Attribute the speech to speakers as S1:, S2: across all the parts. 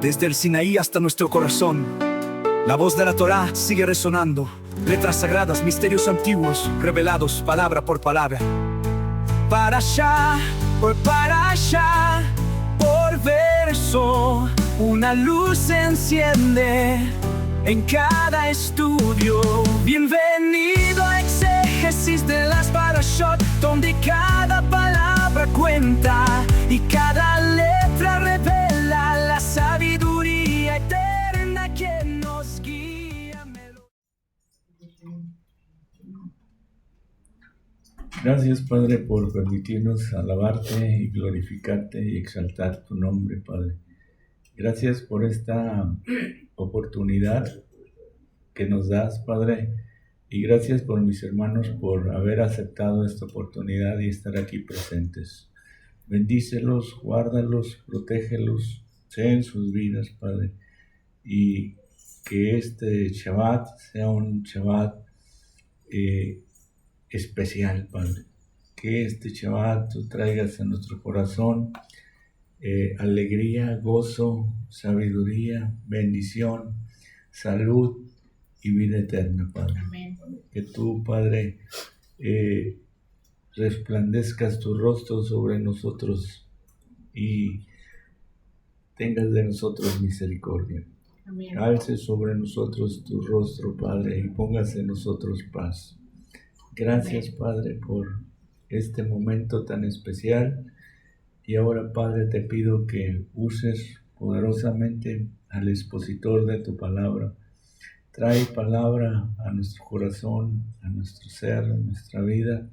S1: desde el Sinaí hasta nuestro corazón. La voz de la Torá sigue resonando, letras sagradas, misterios antiguos, revelados palabra por palabra. Parashá por parashá, por verso, una luz se enciende en cada estudio. Bienvenido a exégesis de las parashot, donde cada palabra cuenta y cada letra revela la sabiduría eterna que nos guía.
S2: Gracias, Padre, por permitirnos alabarte y glorificarte y exaltar tu nombre, Padre. Gracias por esta oportunidad que nos das, Padre, y gracias por mis hermanos por haber aceptado esta oportunidad y estar aquí presentes. Bendícelos, guárdalos, protégelos, sea en sus vidas, Padre, y que este Shabbat sea un Shabbat especial, Padre. Que este Shabbat tú traigas a nuestro corazón alegría, gozo, sabiduría, bendición, salud y vida eterna, Padre.
S3: Amén.
S2: Que tú, Padre, resplandezcas tu rostro sobre nosotros y tengas de nosotros misericordia.
S3: Amén.
S2: Alce sobre nosotros tu rostro, Padre, y pongas en nosotros paz. Gracias, Padre, por este momento tan especial. Y ahora, Padre, te pido que uses poderosamente al expositor de tu palabra. Trae palabra a nuestro corazón, a nuestro ser, a nuestra vida,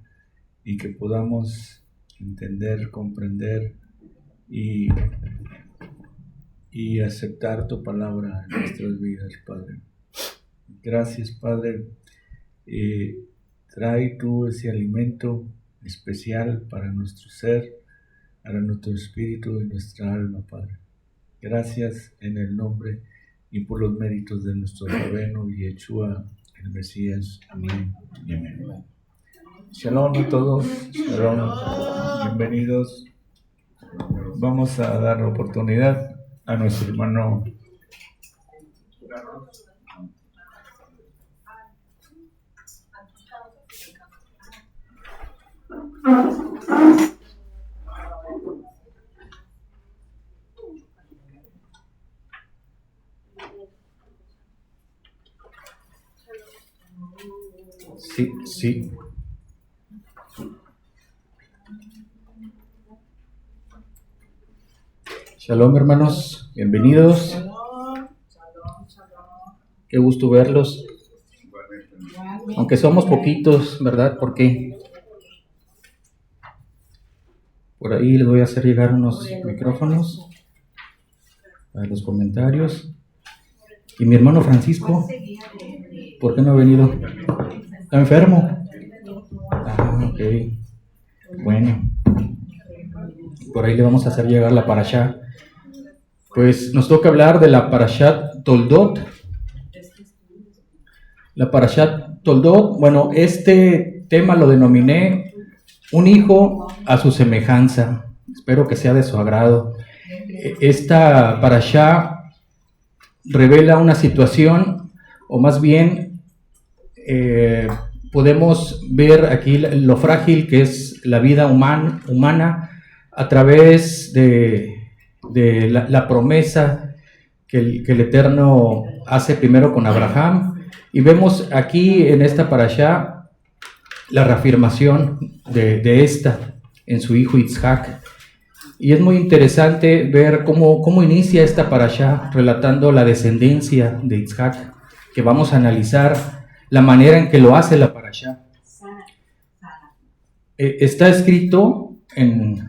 S2: y que podamos entender, comprender y aceptar tu palabra en nuestras vidas, Padre. Gracias, Padre. Trae tú ese alimento especial para nuestro ser, para nuestro espíritu y nuestra alma, Padre. Gracias en el nombre y por los méritos de nuestro Rabeno Yeshua, el Mesías. Amén y amén. Shalom a todos. Shalom. Bienvenidos. Vamos a dar la oportunidad a nuestro hermano Sí. Shalom, hermanos, bienvenidos. Qué gusto verlos. Aunque somos poquitos, ¿verdad? ¿Por qué? Por ahí les voy a hacer llegar unos micrófonos para los comentarios. Y mi hermano Francisco, ¿por qué no ha venido? ¿Está enfermo? Ok. Bueno. Por ahí le vamos a hacer llegar la parashá. Pues nos toca hablar de la parashat Toldot. La parashat Toldot, bueno, este tema lo denominé un hijo a su semejanza. Espero que sea de su agrado. Esta parashá revela una situación, o más bien podemos ver aquí lo frágil que es la vida humana a través de la promesa que el Eterno hace primero con Abraham, y vemos aquí en esta parashá la reafirmación de esta en su hijo Yitzhak. Y es muy interesante ver cómo inicia esta parashá relatando la descendencia de Yitzhak, que vamos a analizar la manera en que lo hace la parashá. Está escrito en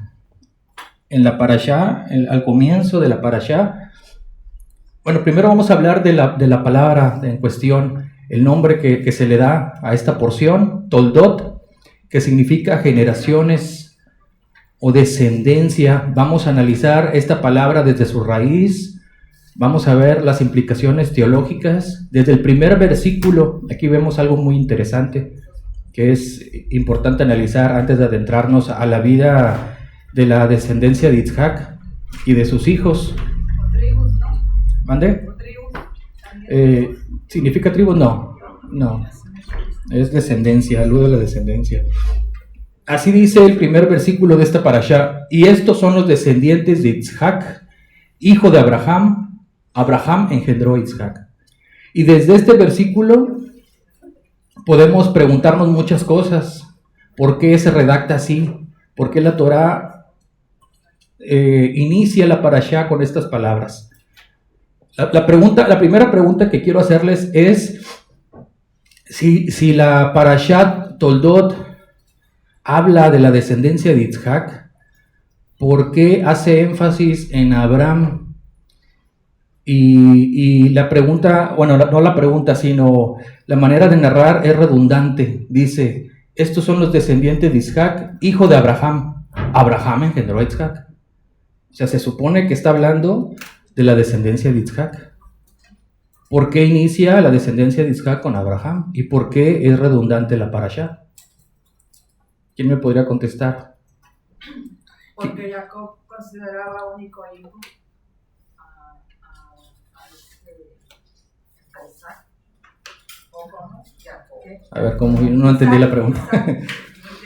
S2: la parashá, al comienzo de la parashá. Bueno, primero vamos a hablar de la palabra en cuestión, el nombre que se le da a esta porción, Toldot, que significa generaciones o descendencia. Vamos a analizar esta palabra desde su raíz, vamos a ver las implicaciones teológicas. Desde el primer versículo, aquí vemos algo muy interesante, que es importante analizar antes de adentrarnos a la vida de la descendencia de Yitzhak y de sus hijos. ¿Mande? ¿Significa tribu? No, no. Es descendencia, alude a la descendencia. Así dice el primer versículo de esta parashá. Y estos son los descendientes de Isaac, hijo de Abraham. Abraham engendró a Isaac. Y desde este versículo podemos preguntarnos muchas cosas. ¿Por qué se redacta así? ¿Por qué la Torá inicia la parashá con estas palabras? La primera pregunta que quiero hacerles es si la parashá Toldot habla de la descendencia de Isaac, ¿por qué hace énfasis en Abraham? Y la pregunta, bueno, no la pregunta, sino la manera de narrar es redundante. Dice, estos son los descendientes de Isaac, hijo de Abraham. Abraham engendró a Isaac. O sea, se supone que está hablando de la descendencia de Isaac. ¿Por qué inicia la descendencia de Isaac con Abraham? ¿Y por qué es redundante la parashá? ¿Quién me podría contestar?
S3: Porque Jacob consideraba único hijo a Isaac. ¿O cómo? Jacob.
S2: A ver, ¿cómo? No entendí la pregunta.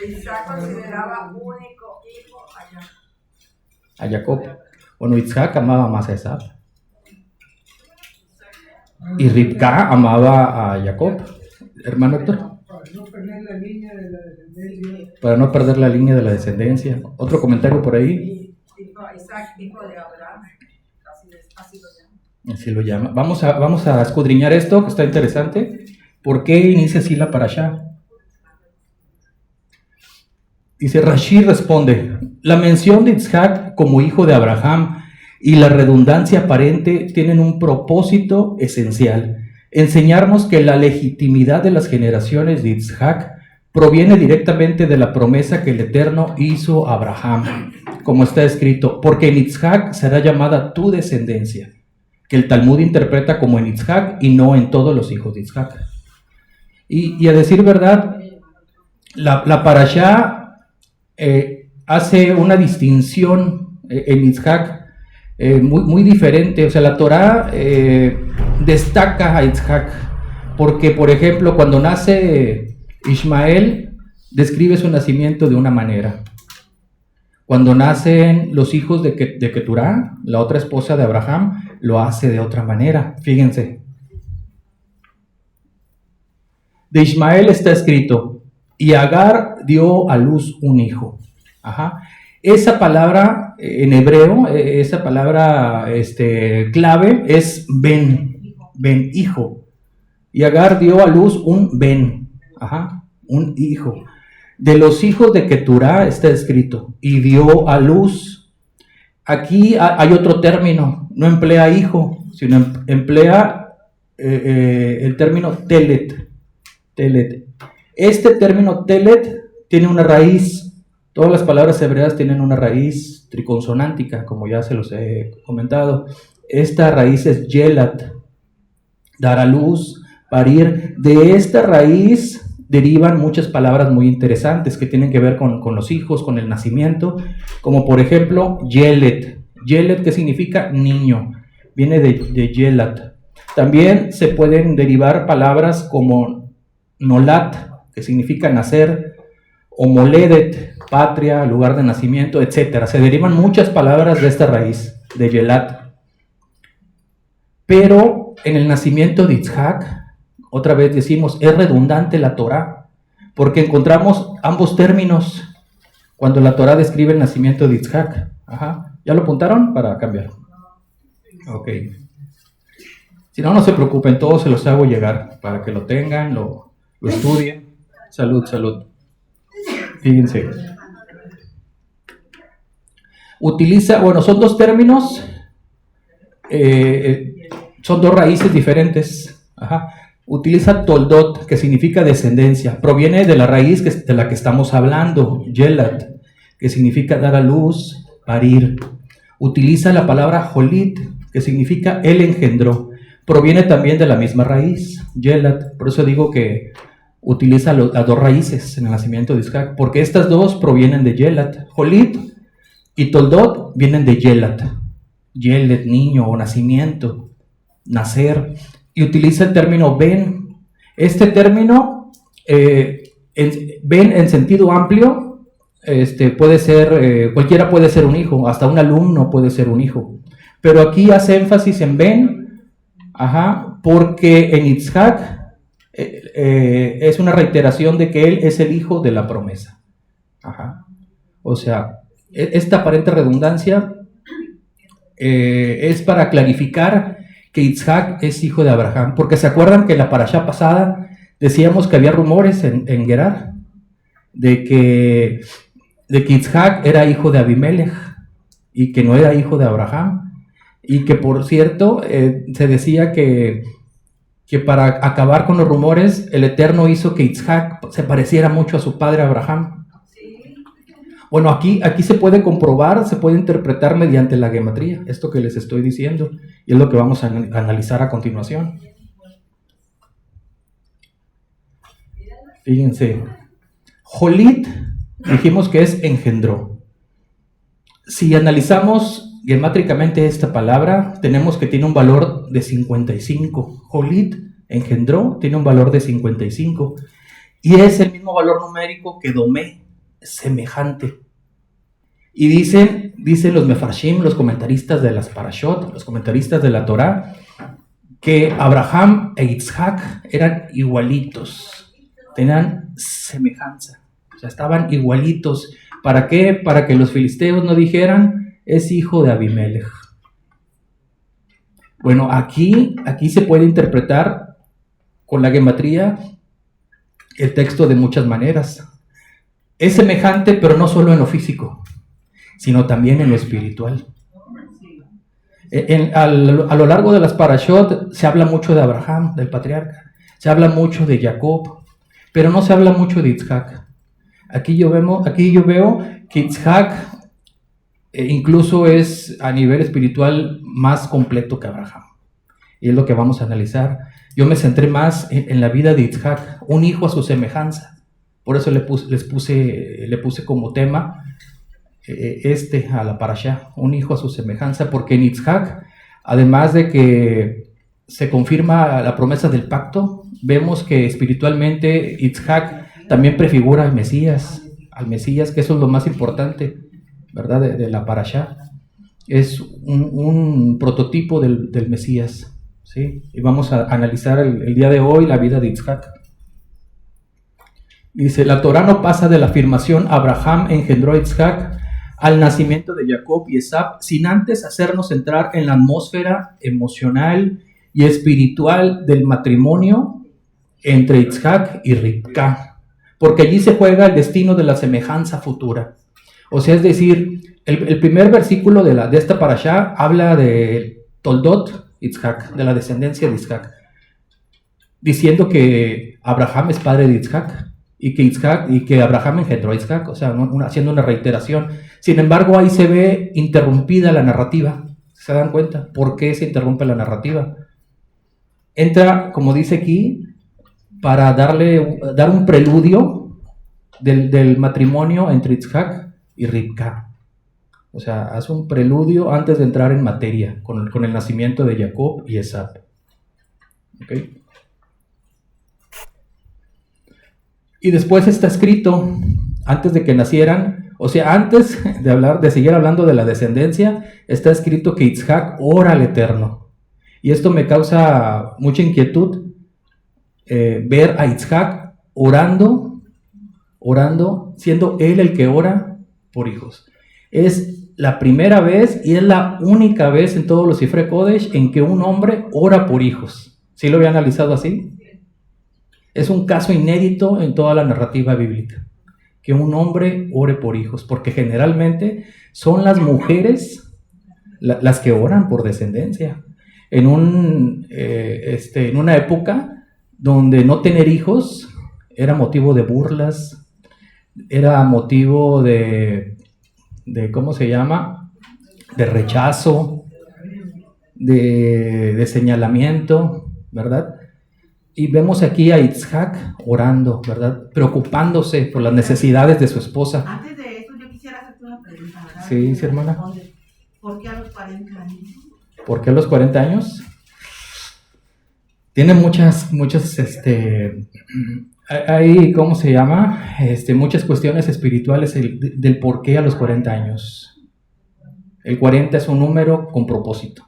S3: Isaac consideraba único hijo a
S2: Jacob. Bueno, Isaac amaba más a Esaú. Y Ribka amaba a Jacob. Hermano Héctor.
S4: Para no perder la línea de la descendencia.
S2: Para no perder la línea de la descendencia. ¿Otro comentario por ahí?
S3: Isaac, hijo de Abraham. Así lo llama.
S2: Así lo llama. Vamos a escudriñar esto, que está interesante. ¿Por qué inicia así la parashá? Dice, Rashi responde, la mención de Isaac como hijo de Abraham y la redundancia aparente tienen un propósito esencial: enseñarnos que la legitimidad de las generaciones de Isaac proviene directamente de la promesa que el Eterno hizo a Abraham, como está escrito, porque en Isaac será llamada tu descendencia, que el Talmud interpreta como en Isaac y no en todos los hijos de Isaac. Y a decir verdad, la parashá hace una distinción en Isaac muy diferente. O sea, la Torá destaca a Isaac porque, por ejemplo, cuando nace Ismael, describe su nacimiento de una manera. Cuando nacen los hijos de Keturá, la otra esposa de Abraham, lo hace de otra manera. Fíjense. De Ismael está escrito, y Agar dio a luz un hijo. Ajá. Esa palabra en hebreo, esa palabra clave es ben, hijo. Y Agar dio a luz un ben, ajá, un hijo. De los hijos de Keturá está escrito, y dio a luz. Aquí hay otro término, no emplea hijo, sino emplea el término telet. Este término telet tiene una raíz. Todas las palabras hebreas tienen una raíz triconsonántica, como ya se los he comentado. Esta raíz es yelat, dar a luz, parir. De esta raíz derivan muchas palabras muy interesantes que tienen que ver con los hijos, con el nacimiento, como por ejemplo yelet. Yelet, que significa niño, viene de yelat. También se pueden derivar palabras como nolat, que significa nacer, o moledet, patria, lugar de nacimiento, etc. Se derivan muchas palabras de esta raíz, de yelat. Pero en el nacimiento de Isaac, otra vez decimos, es redundante la Torá, porque encontramos ambos términos cuando la Torá describe el nacimiento de Isaac. Ajá. ¿Ya lo apuntaron? Para cambiar. Ok. Si no, no se preocupen, todos se los hago llegar para que lo tengan, lo estudien. Salud. Fíjense. Son dos términos, son dos raíces diferentes. Ajá. Utiliza toldot, que significa descendencia. Proviene de la raíz de la que estamos hablando, yelat, que significa dar a luz, parir. Utiliza la palabra jolit, que significa él engendró. Proviene también de la misma raíz, yelat. Por eso digo que utiliza las dos raíces en el nacimiento de Isaac, porque estas dos provienen de yelat. Jolit y toldot vienen de yelat. Yelet, niño o nacimiento. nacer, y utiliza el término ben. Este término, ben en sentido amplio, puede ser, cualquiera puede ser un hijo, hasta un alumno puede ser un hijo. Pero aquí hace énfasis en ben, porque en Yitzhak es una reiteración de que él es el hijo de la promesa. O sea, esta aparente redundancia es para clarificar que Yitzhak es hijo de Abraham, porque se acuerdan que en la parashá pasada decíamos que había rumores en Gerar de que Yitzhak era hijo de Abimelech y que no era hijo de Abraham, y que por cierto se decía que para acabar con los rumores el Eterno hizo que Yitzhak se pareciera mucho a su padre Abraham. Bueno, aquí se puede comprobar, se puede interpretar mediante la gematría, esto que les estoy diciendo, y es lo que vamos a analizar a continuación. Fíjense, Jolit, dijimos que es engendró. Si analizamos gemátricamente esta palabra, tenemos que tiene un valor de 55. Jolit, engendró, tiene un valor de 55. Y es el mismo valor numérico que domé, semejante. Y dicen los mefarshim, los comentaristas de las parashot, los comentaristas de la Torá, que Abraham e Yitzhak eran igualitos, tenían semejanza, o sea, estaban igualitos. ¿Para qué? Para que los filisteos no dijeran, es hijo de Abimelech. Bueno, aquí se puede interpretar con la gematría el texto de muchas maneras. Es semejante, pero no solo en lo físico, sino también en lo espiritual. A lo largo de las parashot se habla mucho de Abraham, del patriarca, se habla mucho de Jacob, pero no se habla mucho de Yitzhak. Aquí yo veo que Yitzhak incluso es a nivel espiritual más completo que Abraham, y es lo que vamos a analizar. Yo me centré más en la vida de Yitzhak, un hijo a su semejanza. Por eso le puse como tema a la parashá, un hijo a su semejanza, porque en Yitzhak, además de que se confirma la promesa del pacto, vemos que espiritualmente Yitzhak también prefigura al Mesías, que eso es lo más importante, ¿verdad? De la parashá. Es un prototipo del Mesías, ¿sí? Y vamos a analizar el día de hoy la vida de Yitzhak. Dice, la Torá no pasa de la afirmación Abraham engendró a Yitzhak al nacimiento de Jacob y Esab, sin antes hacernos entrar en la atmósfera emocional y espiritual del matrimonio entre Yitzhak y Rivka, porque allí se juega el destino de la semejanza futura. O sea, es decir, el primer versículo de esta parashá habla de Toldot Yitzhak, de la descendencia de Yitzhak, diciendo que Abraham es padre de Yitzhak, y que Abraham engendró a Yitzhak, o sea, haciendo una reiteración. Sin embargo, ahí se ve interrumpida la narrativa. ¿Se dan cuenta? ¿Por qué se interrumpe la narrativa? Entra, como dice aquí, para dar un preludio del matrimonio entre Yitzhak y Rivka. O sea, hace un preludio antes de entrar en materia con el nacimiento de Jacob y Esab. ¿Okay? Y después está escrito, antes de que nacieran, o sea, antes de seguir hablando de la descendencia, está escrito que Yitzhak ora al Eterno. Y esto me causa mucha inquietud, ver a Yitzhak orando, siendo él el que ora por hijos. Es la primera vez y es la única vez en todos los Sifrei Kodesh en que un hombre ora por hijos. ¿Sí lo había analizado así? Es un caso inédito en toda la narrativa bíblica, que un hombre ore por hijos, porque generalmente son las mujeres las que oran por descendencia. En una época donde no tener hijos era motivo de burlas, era motivo de ¿cómo se llama? De rechazo, de señalamiento, ¿verdad? Y vemos aquí a Yitzhak orando, ¿verdad? Preocupándose por las necesidades de su esposa.
S3: Antes de eso, yo quisiera hacerte una pregunta, ¿verdad?
S2: Sí, hermana.
S3: ¿Por qué a los 40 años?
S2: ¿Por qué a los 40 años? Tiene muchas, hay, ¿cómo se llama? Muchas cuestiones espirituales del por qué a los 40 años. El 40 es un número con propósito,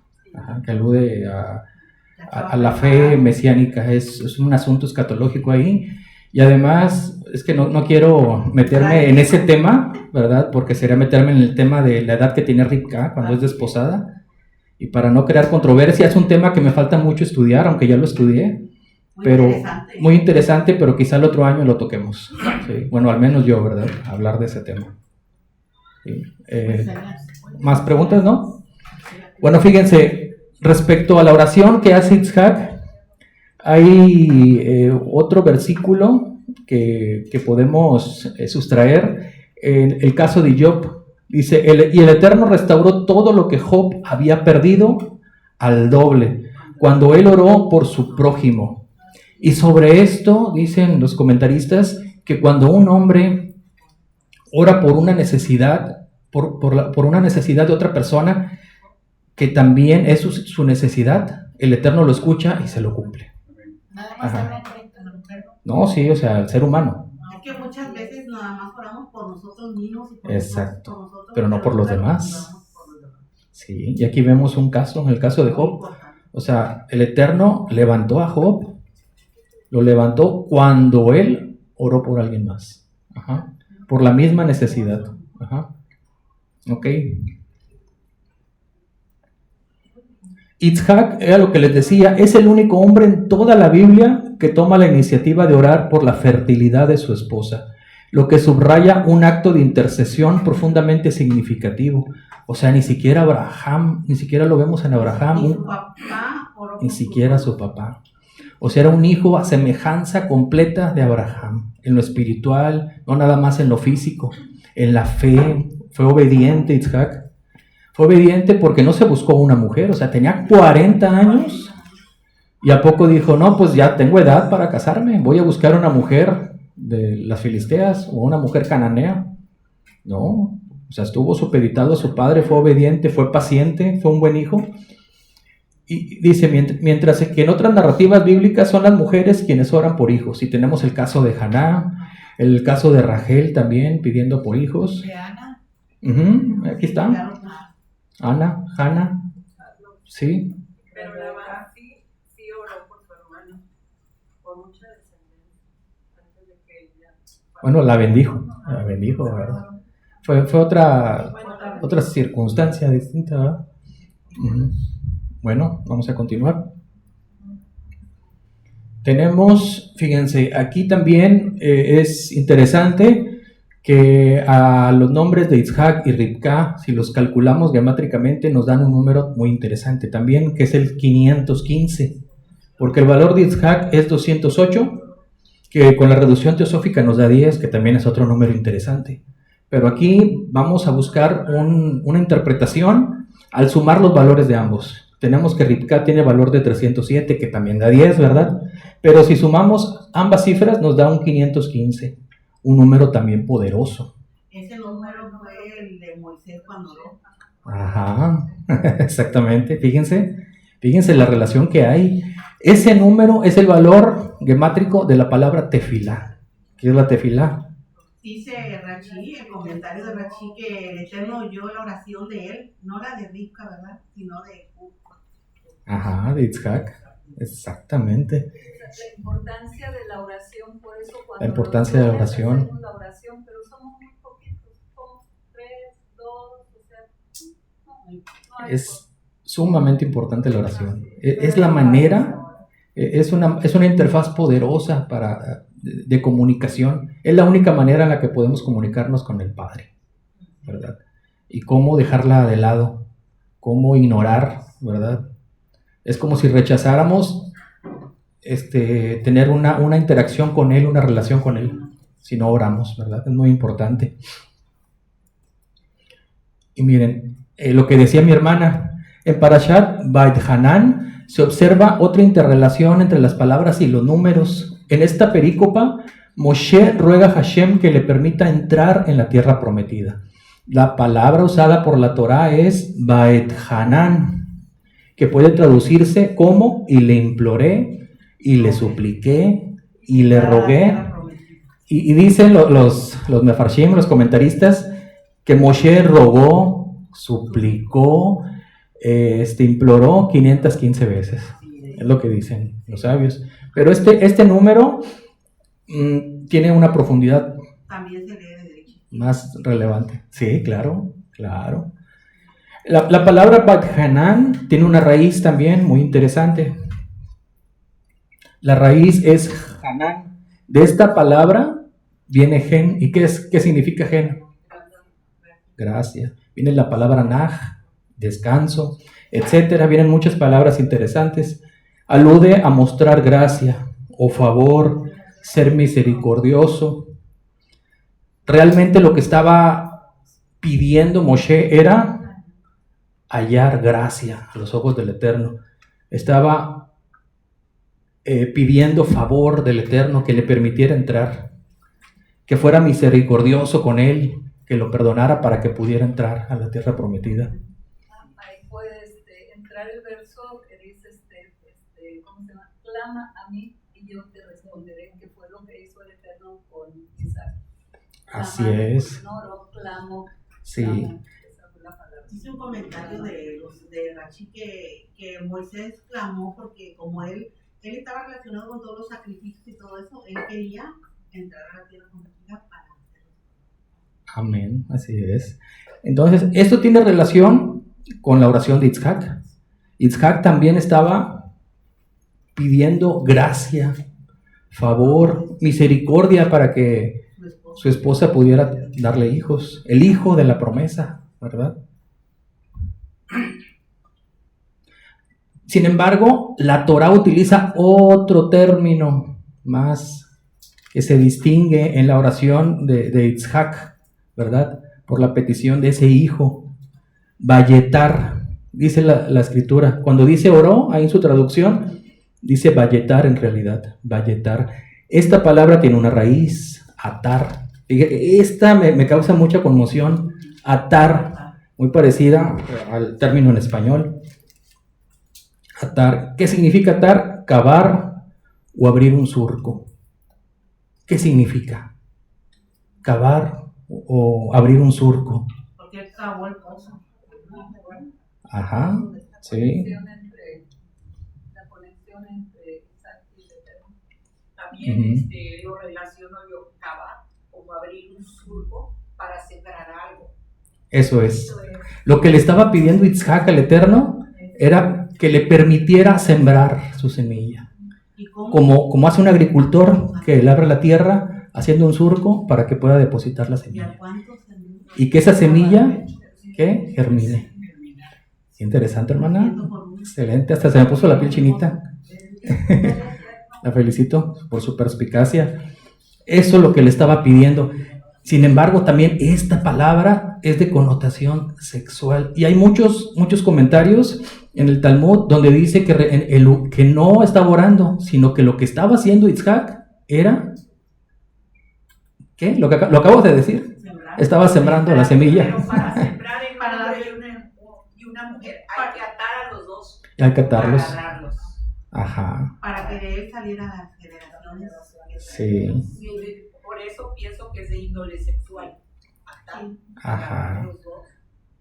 S2: que alude a la fe mesiánica, es un asunto escatológico ahí. Y además, es que no quiero meterme en ese tema, ¿verdad? Porque sería meterme en el tema de la edad que tiene Ribka cuando es desposada. Y para no crear controversia, es un tema que me falta mucho estudiar, aunque ya lo estudié. Muy interesante, pero quizá el otro año lo toquemos. Sí. Bueno, al menos yo, ¿verdad? Hablar de ese tema. Sí. ¿Más preguntas, no? Bueno, fíjense, respecto a la oración que hace Itzhak, hay otro versículo que podemos sustraer. En el caso de Job, dice, y el Eterno restauró todo lo que Job había perdido al doble, cuando él oró por su prójimo. Y sobre esto, dicen los comentaristas, que cuando un hombre ora por una necesidad, por una necesidad de otra persona, que también es su necesidad, el Eterno lo escucha y se lo cumple.
S3: Nada más el hombre, la mujer.
S2: No, sí, o sea, el ser humano.
S3: Es que muchas veces nada más oramos por nosotros mismos y por
S2: Exacto,
S3: por nosotros,
S2: pero no por los demás. Sí, y aquí vemos un caso, en el caso de Job. O sea, el Eterno levantó a Job, lo levantó cuando él oró por alguien más. Ajá. Por la misma necesidad. Ajá. Ok. Itzhak, era lo que les decía, es el único hombre en toda la Biblia que toma la iniciativa de orar por la fertilidad de su esposa, lo que subraya un acto de intercesión profundamente significativo. O sea, ni siquiera Abraham, ni siquiera lo vemos en Abraham, ni siquiera su papá. O sea, era un hijo a semejanza completa de Abraham, en lo espiritual, no nada más en lo físico, en la fe. Fue obediente Itzhak. Fue obediente porque no se buscó una mujer, o sea, tenía 40 años y a poco dijo, no, pues ya tengo edad para casarme, voy a buscar una mujer de las filisteas o una mujer cananea. No, o sea, estuvo supeditado a su padre, fue obediente, fue paciente, fue un buen hijo. Y dice, mientras que en otras narrativas bíblicas son las mujeres quienes oran por hijos, y tenemos el caso de Haná, el caso de Rachel también pidiendo por hijos.
S3: ¿De Ana?
S2: Aquí está. Ana, Hannah, sí.
S3: Pero Labán sí oró por su hermano, por mucha descendencia, antes de que ella...
S2: Bueno, la bendijo, ¿verdad? Fue otra circunstancia distinta, ¿verdad? Bueno, vamos a continuar. Tenemos, fíjense, aquí también es interesante que a los nombres de Itzhak y Ribka, si los calculamos gemátricamente, nos dan un número muy interesante también, que es el 515, porque el valor de Itzhak es 208, que con la reducción teosófica nos da 10, que también es otro número interesante. Pero aquí vamos a buscar una interpretación al sumar los valores de ambos. Tenemos que Ribka tiene valor de 307, que también da 10, ¿verdad? Pero si sumamos ambas cifras nos da un 515. Un número también poderoso.
S3: Ese número fue el de Moisés cuando oró.
S2: Ajá, exactamente. Fíjense la relación que hay. Ese número es el valor gemátrico de la palabra tefilá. ¿Qué es la tefilá?
S3: Dice Rachi, el comentario de Rachi, que el Eterno oyó la oración de él, no la de Ribka, ¿verdad? Sino de Jacob.
S2: Ajá, de Itzhak. Exactamente.
S5: La importancia de la oración, por eso cuando
S2: la importancia de la oración.
S5: Hacemos la oración, pero somos muy poquitos, somos 3, 2, o sea, no hay
S2: es sumamente importante la oración. Es la manera, es una interfaz poderosa de comunicación. Es la única manera en la que podemos comunicarnos con el Padre, ¿verdad? Y cómo dejarla de lado, cómo ignorar, ¿verdad? Es como si rechazáramos tener una interacción con Él, una relación con Él, si no oramos, ¿verdad? Es muy importante. Y miren, lo que decía mi hermana, en Parashat Beit Hanan se observa otra interrelación entre las palabras y los números. En esta perícopa, Moshe ruega a Hashem que le permita entrar en la tierra prometida. La palabra usada por la Torá es Beit Hanan, que puede traducirse como y le imploré, y le supliqué y le rogué. Y dicen los mefarshim, los comentaristas, que Moshe rogó, suplicó, imploró 515 veces. Es lo que dicen los sabios. Pero este número tiene una profundidad
S3: También se lee de derecho.
S2: más relevante. Sí, claro, claro. La palabra Bat Hanan tiene una raíz también muy interesante. La raíz es Hanan. De esta palabra viene gen. ¿Y qué significa gen? Gracia. Viene la palabra Naj, descanso, etcétera. Vienen muchas palabras interesantes. Alude a mostrar gracia o favor, ser misericordioso. Realmente lo que estaba pidiendo Moshe era hallar gracia a los ojos del Eterno. Estaba pidiendo favor del Eterno, que le permitiera entrar, que fuera misericordioso con él, que lo perdonara para que pudiera entrar a la tierra prometida.
S5: Ahí puede entrar el verso que dice, ¿cómo se llama? Clama a mí y yo te responderé, que fue lo que hizo el Eterno con Isaac.
S2: Así es.
S5: No, clamo.
S2: Sí.
S5: Clamo. Esa fue la palabra.
S3: Hice un comentario de Rachi que Moisés clamó porque como él estaba relacionado con todos los sacrificios y todo eso, él quería entrar a la tierra prometida para hacerlo.
S2: Amén, así es. Entonces, esto tiene relación con la oración de Itzhak. Itzhak también estaba pidiendo gracia, favor, misericordia para que su esposa pudiera darle hijos, el hijo de la promesa, ¿verdad? Sin embargo, la Torá utiliza otro término más que se distingue en la oración de Itzhak, ¿verdad? Por la petición de ese hijo, Vayetar, dice la escritura. Cuando dice oró, ahí en su traducción, dice Vayetar en realidad, Vayetar. Esta palabra tiene una raíz, atar. Esta me causa mucha conmoción, atar, muy parecida al término en español. Atar. ¿Qué significa atar? Cavar o abrir un surco. ¿Qué significa? Cavar o abrir un surco.
S3: Porque él cavó el pozo.
S2: Ajá, sí.
S5: La conexión entre Isaac y el Eterno.
S6: También lo relaciono yo, cavar, como abrir un surco para sembrar algo.
S2: Eso es. Lo que le estaba pidiendo Itzhak al Eterno era que le permitiera sembrar su semilla.
S3: ¿Y cómo?
S2: Como hace un agricultor que labra la tierra haciendo un surco para que pueda depositar la
S3: ¿Y a
S2: semilla.
S3: cuántos semillas?
S2: Y que esa semilla, ¿qué? Germine. Interesante, hermana. Excelente. Hasta se me puso la piel chinita. La felicito por su perspicacia. Eso es lo que le estaba pidiendo. Sin embargo, también esta palabra es de connotación sexual. Y hay muchos comentarios en el Talmud donde dice que no estaba orando, sino que lo que estaba haciendo Itzhak era... ¿Qué? Lo acabo de decir.
S3: Sembrar.
S2: Estaba sembrando la semilla.
S6: Pero para sembrar el hombre y una mujer, hay que atar a los dos.
S2: Hay que atarlos.
S6: Para agarrarlos.
S2: Ajá.
S3: Para que de él salieran las generaciones.
S2: Sí.
S6: Y por eso pienso que es de índole sexual. Atar,
S2: Ajá.
S6: agarrar a los dos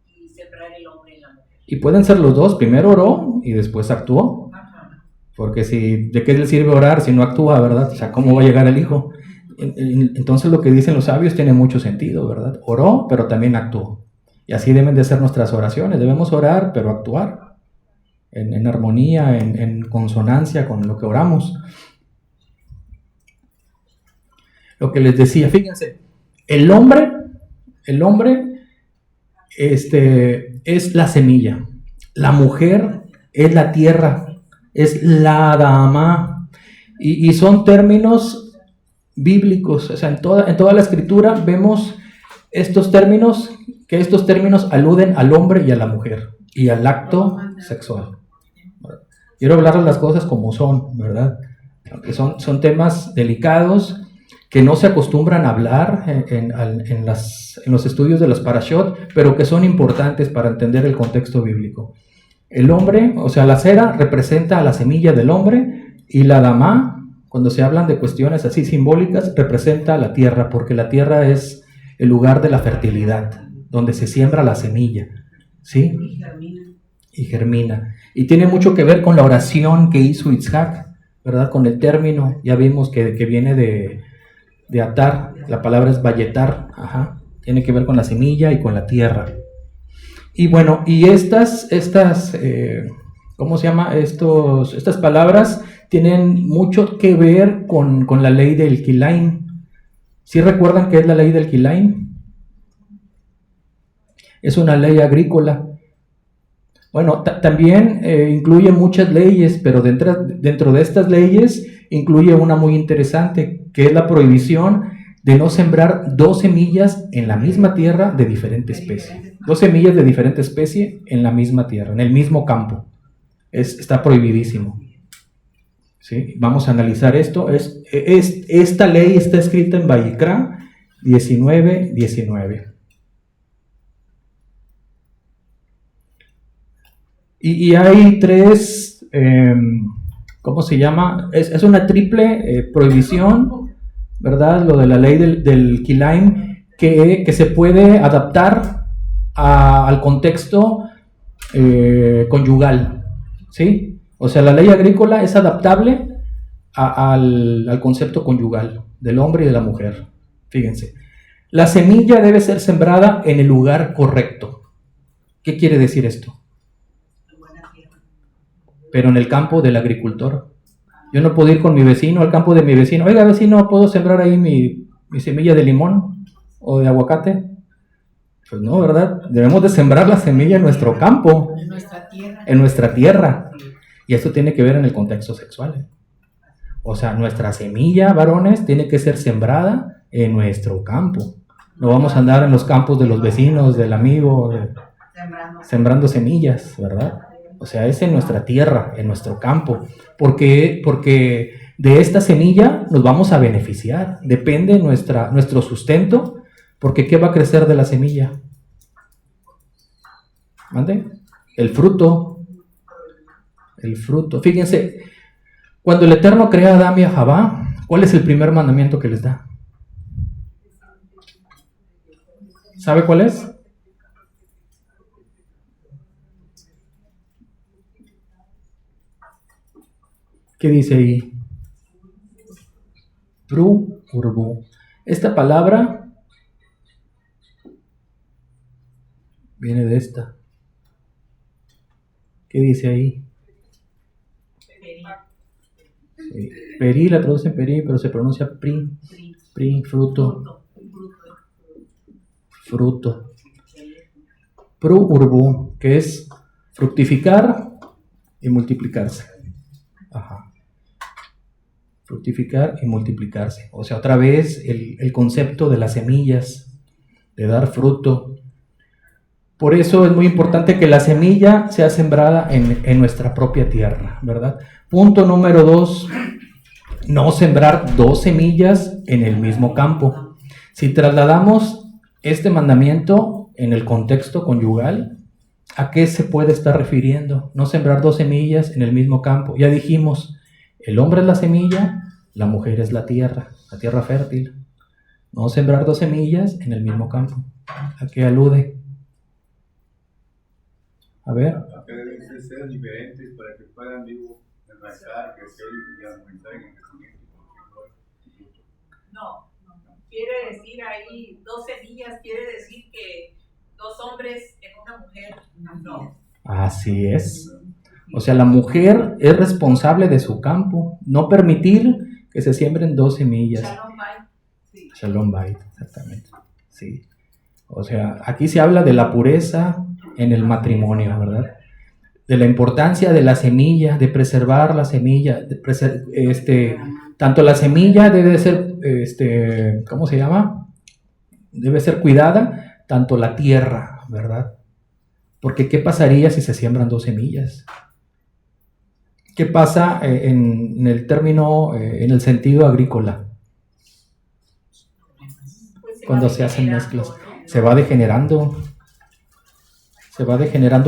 S6: y sembrar el hombre en la mujer.
S2: Y pueden ser los dos. Primero oró y después actuó.
S6: Ajá.
S2: Porque ¿de qué le sirve orar si no actúa, verdad? O sea, ¿cómo va a llegar el hijo? Entonces lo que dicen los sabios tiene mucho sentido, ¿verdad? Oró, pero también actuó. Y así deben de ser nuestras oraciones. Debemos orar, pero actuar. En armonía, en consonancia con lo que oramos. Lo que les decía, fíjense, el hombre es la semilla. La mujer es la tierra, es la dama. Y son términos bíblicos, o sea, en toda la escritura vemos estos términos aluden al hombre y a la mujer y al acto sexual. Quiero hablarles las cosas como son, ¿verdad? Aunque son temas delicados que no se acostumbran a hablar en los estudios de los parashot, pero que son importantes para entender el contexto bíblico. El hombre, o sea, la cera representa a la semilla del hombre Y la Adamá, cuando se hablan de cuestiones así simbólicas, representa la tierra, porque la tierra es el lugar de la fertilidad, donde se siembra la semilla, ¿sí?
S3: Y germina.
S2: Y germina. Y tiene mucho que ver con la oración que hizo Isaac, ¿verdad? Con el término, ya vimos que viene de atar, la palabra es valletar, ajá. Tiene que ver con la semilla y con la tierra. Y bueno, y estas ¿cómo se llama? Estas palabras tienen mucho que ver con la ley del Kilaim. ¿Sí recuerdan qué es la ley del Kilaim? Es una ley agrícola. Bueno, también incluye muchas leyes, pero dentro de estas leyes incluye una muy interesante, que es la prohibición de no sembrar 2 semillas en la misma tierra de diferente especie. 2 semillas de diferente especie en la misma tierra, en el mismo campo. Está prohibidísimo. ¿Sí? Vamos a analizar esto. Esta ley está escrita en Vayikra 19:19. Y hay 3, ¿cómo se llama? Es una triple prohibición, ¿verdad? Lo de la ley del Kilaim, que se puede adaptar al contexto conyugal, ¿sí? O sea, la ley agrícola es adaptable al concepto conyugal del hombre y de la mujer. Fíjense, la semilla debe ser sembrada en el lugar correcto. ¿Qué quiere decir esto? Pero en el campo del agricultor. Yo no puedo ir con mi vecino al campo de mi vecino. Oiga, vecino, ¿puedo sembrar ahí mi semilla de limón o de aguacate? Pues no, ¿verdad? Debemos de sembrar la semilla en nuestro campo,
S3: En nuestra tierra.
S2: en nuestra tierra. Y esto tiene que ver en el contexto sexual. O sea, nuestra semilla, varones, tiene que ser sembrada en nuestro campo. No vamos a andar en los campos de los vecinos, del amigo, sembrando semillas, ¿verdad? O sea, es en nuestra tierra, en nuestro campo. Porque de esta semilla nos vamos a beneficiar. Depende nuestro sustento. Porque ¿qué va a crecer de la semilla? ¿Mande? El fruto. El fruto. Fíjense, cuando el Eterno crea a Adán y a Javá, ¿cuál es el primer mandamiento que les da? ¿Sabe cuál es? ¿Qué dice ahí? Pru urbu. Esta palabra viene de esta. ¿Qué dice ahí? Sí. Peri, la traducen peri, pero se pronuncia pri. Pri, fruto. Fruto. Pru urbu, que es fructificar y multiplicarse. Ajá. Fructificar y multiplicarse. O sea, otra vez el concepto de las semillas, de dar fruto. Por eso es muy importante que la semilla sea sembrada en nuestra propia tierra, ¿verdad? Punto número 2, no sembrar 2 semillas en el mismo campo. Si trasladamos este mandamiento en el contexto conyugal, ¿a qué se puede estar refiriendo? No sembrar 2 semillas en el mismo campo. Ya dijimos, el hombre es la semilla, la mujer es la tierra fértil. No sembrar 2 semillas en el mismo campo. ¿A qué alude? A ver.
S7: Que deben ser diferentes para que puedan enraizar, crecer y aumentar en el crecimiento.
S6: No. Quiere decir ahí, 2 semillas, quiere decir que 2 hombres en una mujer. No.
S2: Así es. O sea, la mujer es responsable de su campo. No permitir que se siembren 2 semillas.
S6: Shalom Bait. Sí.
S2: Shalom Bait, exactamente. Sí. O sea, aquí se habla de la pureza en el matrimonio, ¿verdad? De la importancia de la semilla, de preservar la semilla, tanto la semilla debe ser, ¿cómo se llama? Debe ser cuidada, tanto la tierra, ¿verdad? Porque ¿qué pasaría si se siembran 2 semillas? ¿Qué pasa en el término, en el sentido agrícola?
S6: Pues
S2: Cuando se hacen mezclas, se va degenerando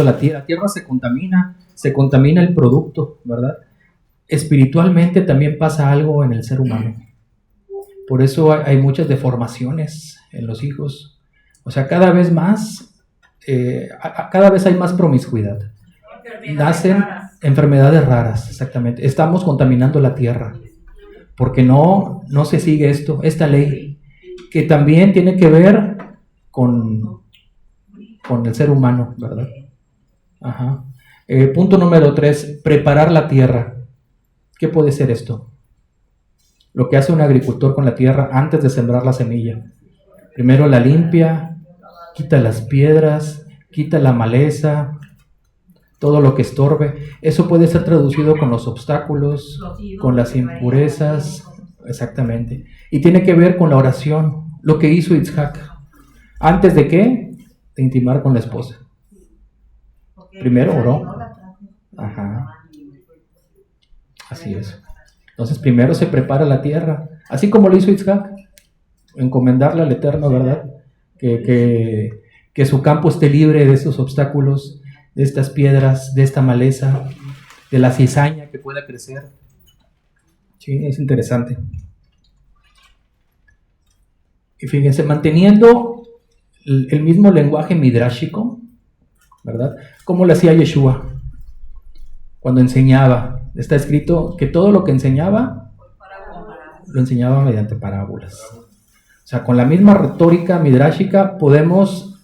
S2: la tierra se contamina el producto, ¿verdad? espiritualmente también pasa algo en el ser humano. Por eso hay muchas deformaciones en los hijos. O sea, cada vez hay más promiscuidad. Nacen enfermedades raras, exactamente. Estamos contaminando la tierra porque no se sigue esta ley, que también tiene que ver con el ser humano, ¿verdad? Ajá. Punto número 3, preparar la tierra. ¿Qué puede ser esto? Lo que hace un agricultor con la tierra antes de sembrar la semilla. Primero la limpia, quita las piedras, quita la maleza, todo lo que estorbe. Eso puede ser traducido con los obstáculos, con las impurezas, exactamente. Y tiene que ver con la oración, lo que hizo Isaac. ¿Antes de qué? De intimar con la esposa. Primero oró. Ajá. Así es. Entonces primero se prepara la tierra, así como lo hizo Isaac, encomendarle al Eterno, ¿verdad? Que su campo esté libre de esos obstáculos, de estas piedras, de esta maleza, de la cizaña que pueda crecer. Sí, es interesante. Y fíjense, manteniendo el mismo lenguaje midrashico, ¿verdad? ¿Cómo lo hacía Yeshua cuando enseñaba? Está escrito que todo lo que enseñaba lo enseñaba mediante parábolas. O sea, con la misma retórica midrashica podemos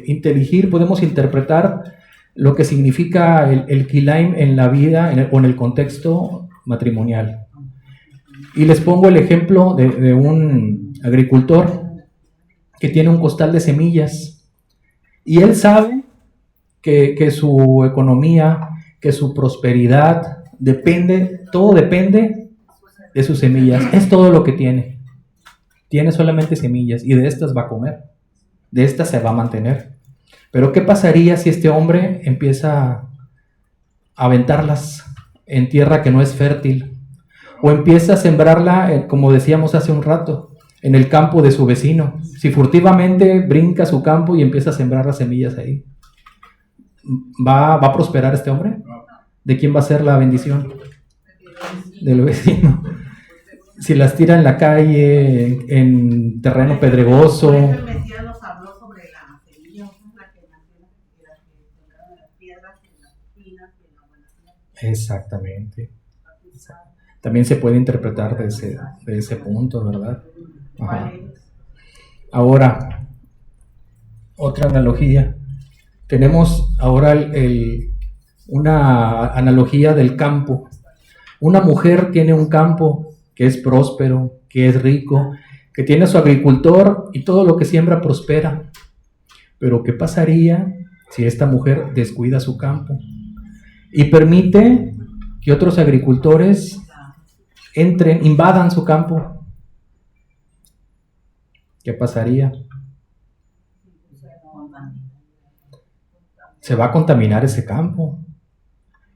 S2: inteligir, podemos interpretar lo que significa el kilaim en la vida o en el contexto matrimonial. Y les pongo el ejemplo de un agricultor que tiene un costal de semillas y él sabe que su economía, que su prosperidad todo depende de sus semillas. Es todo lo que tiene. Tiene solamente semillas y de estas va a comer. De estas se va a mantener. Pero ¿qué pasaría si este hombre empieza a aventarlas en tierra que no es fértil? O empieza a sembrarla, como decíamos hace un rato, en el campo de su vecino. Si furtivamente brinca su campo y empieza a sembrar las semillas ahí, ¿va a prosperar este hombre? ¿De quién va a ser la bendición? Del vecino. Si las tira en la calle, en terreno pedregoso.
S3: El Mesías nos habló sobre la semilla, la que nació en las piedras, en las espinas, en la buena tierra.
S2: Exactamente. También se puede interpretar de ese punto, ¿verdad? Ajá. Ahora, otra analogía. Tenemos ahora una analogía del campo. Una mujer tiene un campo que es próspero, que es rico, que tiene a su agricultor y todo lo que siembra prospera. Pero ¿qué pasaría si esta mujer descuida su campo y permite que otros agricultores entren, invadan su campo? ¿Qué pasaría? Se va a contaminar ese campo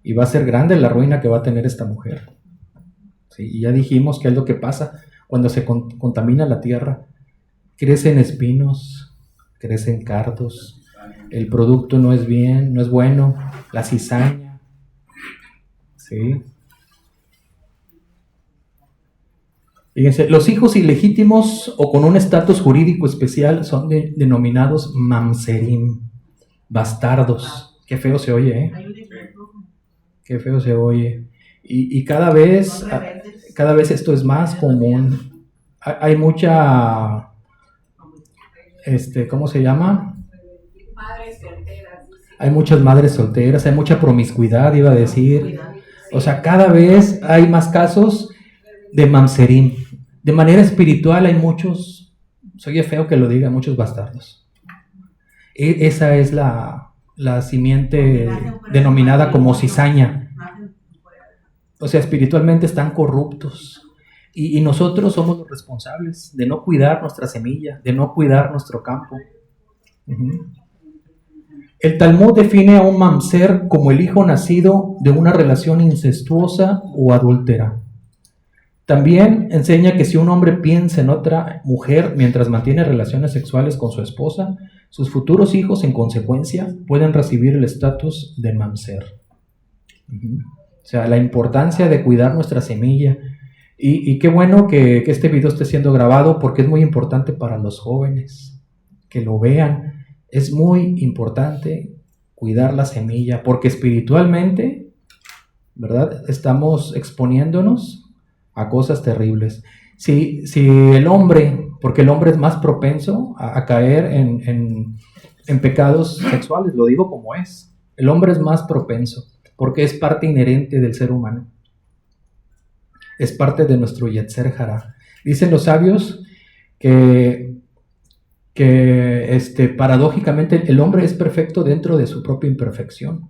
S2: y va a ser grande la ruina que va a tener esta mujer. ¿Sí? Y ya dijimos que es lo que pasa cuando se contamina la tierra. Crecen espinos, crecen cardos, el producto no es bueno, la cizaña. ¿Sí? Fíjense, los hijos ilegítimos o con un estatus jurídico especial son denominados mamzerim, bastardos. Qué feo se oye, ¿eh? Qué feo se oye. Y cada vez esto es más común. Hay mucha, ¿cómo se llama?
S6: Madres solteras.
S2: Hay muchas madres solteras, hay mucha promiscuidad, iba a decir. O sea, cada vez hay más casos de mamzerim. De manera espiritual hay muchos, soy feo que lo diga, muchos bastardos. Esa es la simiente denominada como cizaña. O sea, espiritualmente están corruptos. Y nosotros somos los responsables de no cuidar nuestra semilla, de no cuidar nuestro campo. El Talmud define a un mamzer como el hijo nacido de una relación incestuosa o adúltera. También enseña que si un hombre piensa en otra mujer mientras mantiene relaciones sexuales con su esposa, sus futuros hijos, en consecuencia, pueden recibir el estatus de mamzer. O sea, la importancia de cuidar nuestra semilla. Y qué bueno que este video esté siendo grabado porque es muy importante para los jóvenes que lo vean. Es muy importante cuidar la semilla porque espiritualmente, ¿verdad? Estamos exponiéndonos a cosas terribles. Si el hombre, porque el hombre es más propenso a caer en pecados sexuales, lo digo como es. El hombre es más propenso porque es parte inherente del ser humano. Es parte de nuestro Yetzer Hará. Dicen los sabios que paradójicamente el hombre es perfecto dentro de su propia imperfección.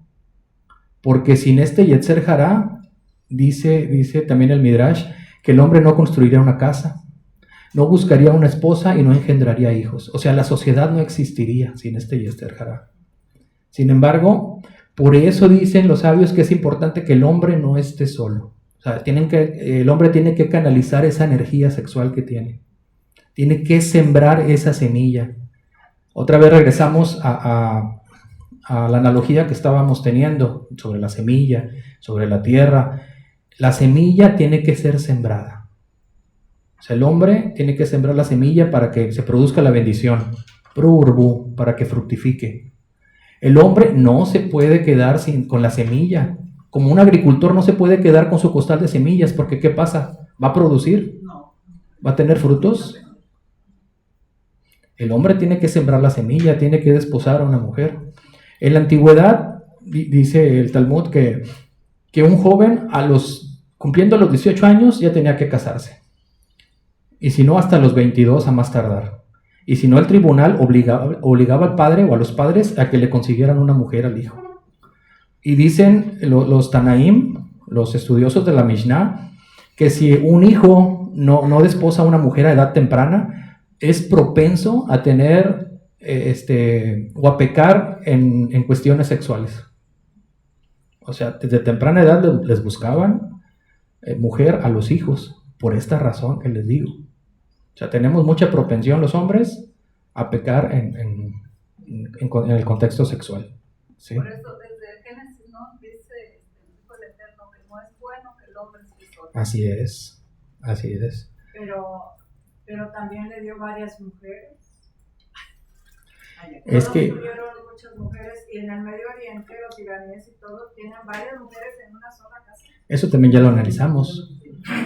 S2: Porque sin este Yetzer Hará, dice también el Midrash, que el hombre no construiría una casa, no buscaría una esposa y no engendraría hijos. O sea, la sociedad no existiría sin este Yetzer Hará. Sin embargo, por eso dicen los sabios que es importante que el hombre no esté solo. O sea, el hombre tiene que canalizar esa energía sexual que tiene. Tiene que sembrar esa semilla. Otra vez regresamos a la analogía que estábamos teniendo sobre la semilla, sobre la tierra. La semilla tiene que ser sembrada. O sea, el hombre tiene que sembrar la semilla para que se produzca la bendición. Prurbu, para que fructifique. El hombre no se puede quedar con la semilla. Como un agricultor no se puede quedar con su costal de semillas, porque ¿qué pasa? ¿Va a producir?
S3: No.
S2: ¿Va a tener frutos? El hombre tiene que sembrar la semilla, tiene que desposar a una mujer. En la antigüedad, dice el Talmud, que un joven cumpliendo los 18 años ya tenía que casarse. Y si no, hasta los 22 a más tardar. Y si no, el tribunal obligaba al padre o a los padres a que le consiguieran una mujer al hijo. Y dicen los Tanaim, los estudiosos de la Mishnah, que si un hijo no desposa a una mujer a edad temprana, es propenso a tener o a pecar en cuestiones sexuales. O sea, desde temprana edad les buscaban mujer a los hijos, por esta razón que les digo. O sea, tenemos mucha propensión los hombres a pecar en el contexto sexual. ¿Sí?
S5: Por eso desde Génesis, ¿no? Dice el Eterno que no es bueno que el hombre esté solo.
S2: Así es.
S6: Pero también le dio varias mujeres.
S2: Es
S6: Todos
S2: que
S6: tuvieron muchas mujeres y en el Medio Oriente los iraníes y todos tienen varias mujeres en una sola casa.
S2: eso también ya lo analizamos.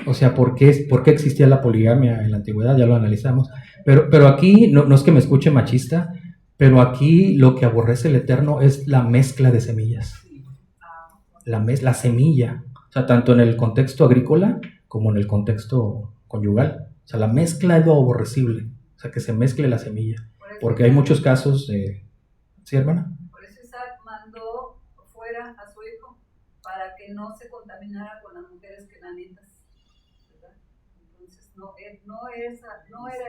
S2: O sea, ¿por qué existía la poligamia en la antigüedad? Ya lo analizamos. Pero aquí, no es que me escuche machista, pero aquí lo que aborrece el Eterno es la mezcla de semillas. La semilla. O sea, tanto en el contexto agrícola como en el contexto conyugal. O sea, la mezcla es lo aborrecible. O sea, que se mezcle la semilla. Porque hay muchos casos de... ¿Sí, hermana?
S5: Por eso Isaac mandó fuera a su hijo para que no se contaminara con las mujeres cananitas, ¿verdad? Entonces no era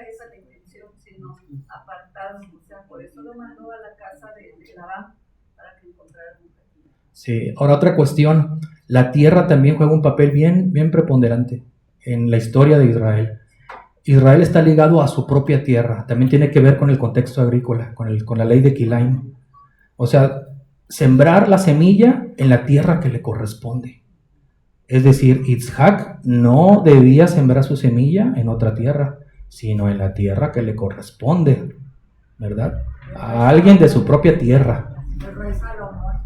S5: esa la intención, sino apartados. O sea, por eso lo mandó a la casa de Labán para que encontrara mujer.
S2: Sí. Ahora otra cuestión. La tierra también juega un papel bien preponderante en la historia de Israel. Israel está ligado a su propia tierra. También tiene que ver con el contexto agrícola, con la ley de Kilaim. O sea, sembrar la semilla en la tierra que le corresponde. Es decir, Isaac no debía sembrar su semilla en otra tierra, sino en la tierra que le corresponde, ¿verdad? A alguien de su propia tierra.
S6: El rey Salomón,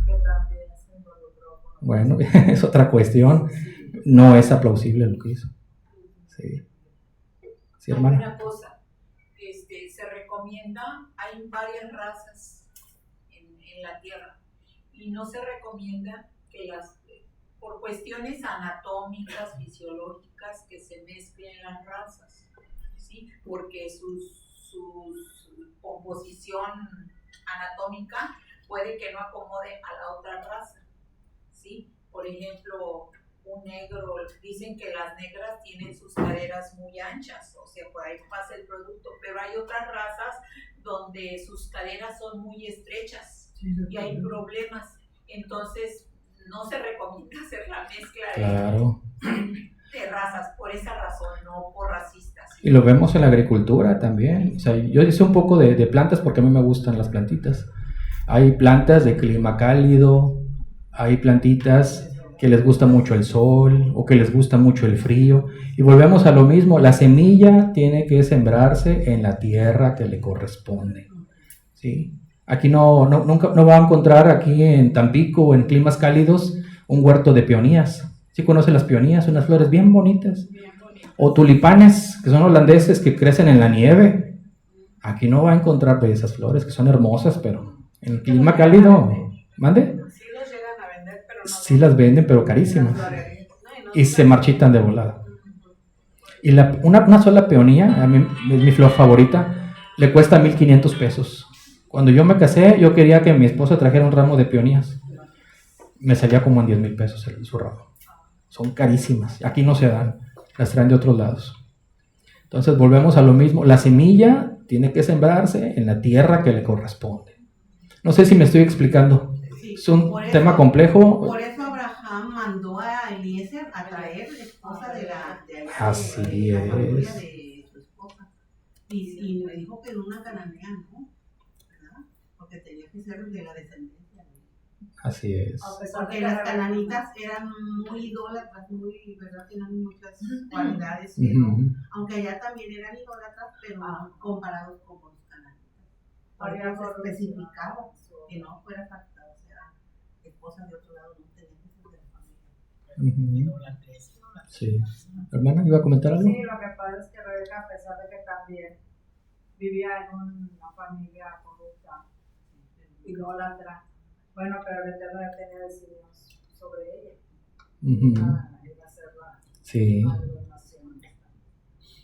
S6: que también se involucró con...
S2: Bueno, es otra cuestión. No es aplausible lo que hizo. Sí. Sí,
S6: Hay
S2: hermana.
S6: una cosa, se recomienda, hay varias razas en la Tierra y no se recomienda que por cuestiones anatómicas, fisiológicas, que se mezclen las razas, ¿sí? Porque su composición anatómica puede que no acomode a la otra raza, ¿sí? Por ejemplo, un negro, dicen que las negras tienen sus caderas muy anchas, o sea, por ahí pasa el producto, pero hay otras razas donde sus caderas son muy estrechas y hay problemas, entonces no se recomienda hacer la mezcla
S2: Claro.
S6: de razas por esa razón, no por racistas.
S2: Y lo vemos en la agricultura también. O sea, yo hice un poco de plantas porque a mí me gustan las plantitas. Hay plantas de clima cálido, hay plantitas que les gusta mucho el sol o que les gusta mucho el frío. Y volvemos a lo mismo, la semilla tiene que sembrarse en la tierra que le corresponde. ¿Sí? Aquí nunca va a encontrar aquí en Tampico o en climas cálidos un huerto de peonías. ¿Sí conocen las peonías? Unas flores bien bonitas. O tulipanes, que son holandeses, que crecen en la nieve. Aquí no va a encontrar de esas flores, que son hermosas, pero en el clima cálido, ¿mande?
S6: Sí los llegan a vender, pero no.
S2: Sí las venden, pero carísimas. Y se marchitan de volada. Y una sola peonía, a mí es mi flor favorita, le cuesta 1,500 pesos. Cuando yo me casé, yo quería que mi esposa trajera un ramo de peonías. Me salía como en 10,000 pesos su ramo. Son carísimas. Aquí no se dan. Las traen de otros lados. Entonces volvemos a lo mismo. La semilla tiene que sembrarse en la tierra que le corresponde. No sé si me estoy explicando.
S3: Sí,
S2: Es un
S3: por eso-
S2: tema complejo.
S3: Por eso Abraham mandó a Eliezer a traer esposa de allá
S2: Así
S3: de la familia
S2: es.
S3: de su esposa. Y me dijo que era una cananea, ¿no? ¿Verdad? Porque tenía que ser de la descendencia.
S2: Así es.
S5: A pesar de
S3: Porque
S5: que
S3: las
S5: era-
S3: cananitas eran muy idólatras, ¿verdad? Tenían muchas cualidades, pero,
S2: Ujú.
S3: aunque allá también eran idólatras, pero comparados con los cananitas. Por
S5: Había
S3: eso se
S5: corrupción.
S3: especificaba que no fuera falta, o sea, esposa de otro lado no tenía que ser de la familia.
S2: Ujú. Sí. Hermana, ¿iba a comentar algo?
S8: Sí, lo que pasa es que Rebeca, a pesar de que también vivía en una familia corrupta, idólatra, bueno, pero el Eterno ya tenía designios sobre ella.
S2: Ujú.
S8: Iba a ser
S2: Sí.
S8: la nación.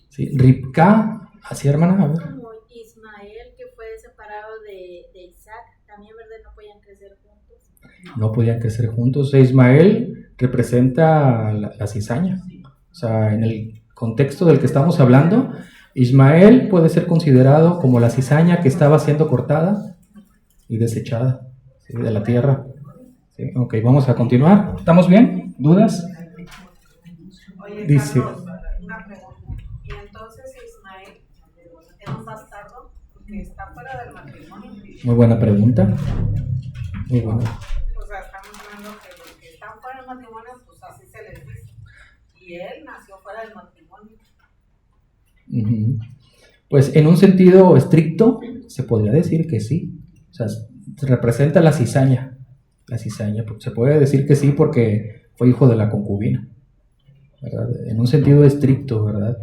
S2: Sí. Ribka, así hermana, a ver.
S9: Como Ismael, que fue separado de Isaac, también, ¿verdad? No podían crecer juntos.
S2: No podían crecer juntos. E Ismael representa la cizaña. O sea, en el contexto del que estamos hablando, Ismael puede ser considerado como la cizaña que estaba siendo cortada y desechada, ¿sí? De la tierra. ¿Sí? Ok, vamos a continuar. ¿Estamos bien? ¿Dudas?
S8: Oye,
S2: Dice-
S8: Carlos, una pregunta. Y entonces Ismael es un bastardo porque está fuera del matrimonio.
S2: Muy buena pregunta. Muy buena.
S8: O sea, estamos hablando que los que están fuera del matrimonio, pues así se les dice. Y él nació fuera del matrimonio.
S2: Ujú. Pues en un sentido estricto se podría decir que sí. O sea, representa la cizaña. La cizaña. Se puede decir que sí porque fue hijo de la concubina, ¿verdad? En un sentido estricto, ¿verdad?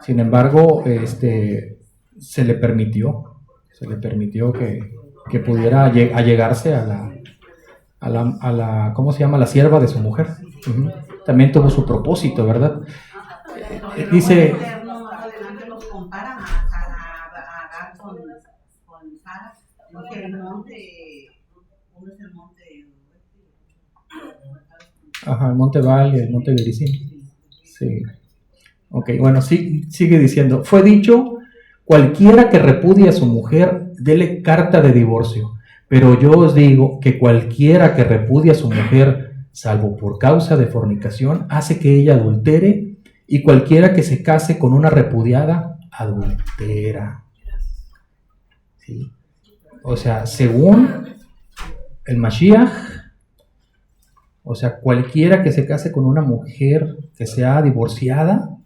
S2: Sin embargo, se le permitió que pudiera allegarse a la ¿cómo se llama? La sierva de su mujer. Ujú. También tuvo su propósito, ¿verdad?
S3: Pero
S2: Dice-
S3: el Eterno más adelante los compara a Agar con Sara. Porque el monte, uno es el monte,
S2: Ajá, el monte Baal y el monte Gerizim. Sí. Ok, bueno, sí, sigue diciendo. Fue dicho, cualquiera que repudie a su mujer, dele carta de divorcio. Pero yo os digo que cualquiera que repudie a su mujer, salvo por causa de fornicación, hace que ella adultere, y cualquiera que se case con una repudiada, adultera. ¿Sí? O sea, según el Mashiach, o sea, cualquiera que se case con una mujer que sea divorciada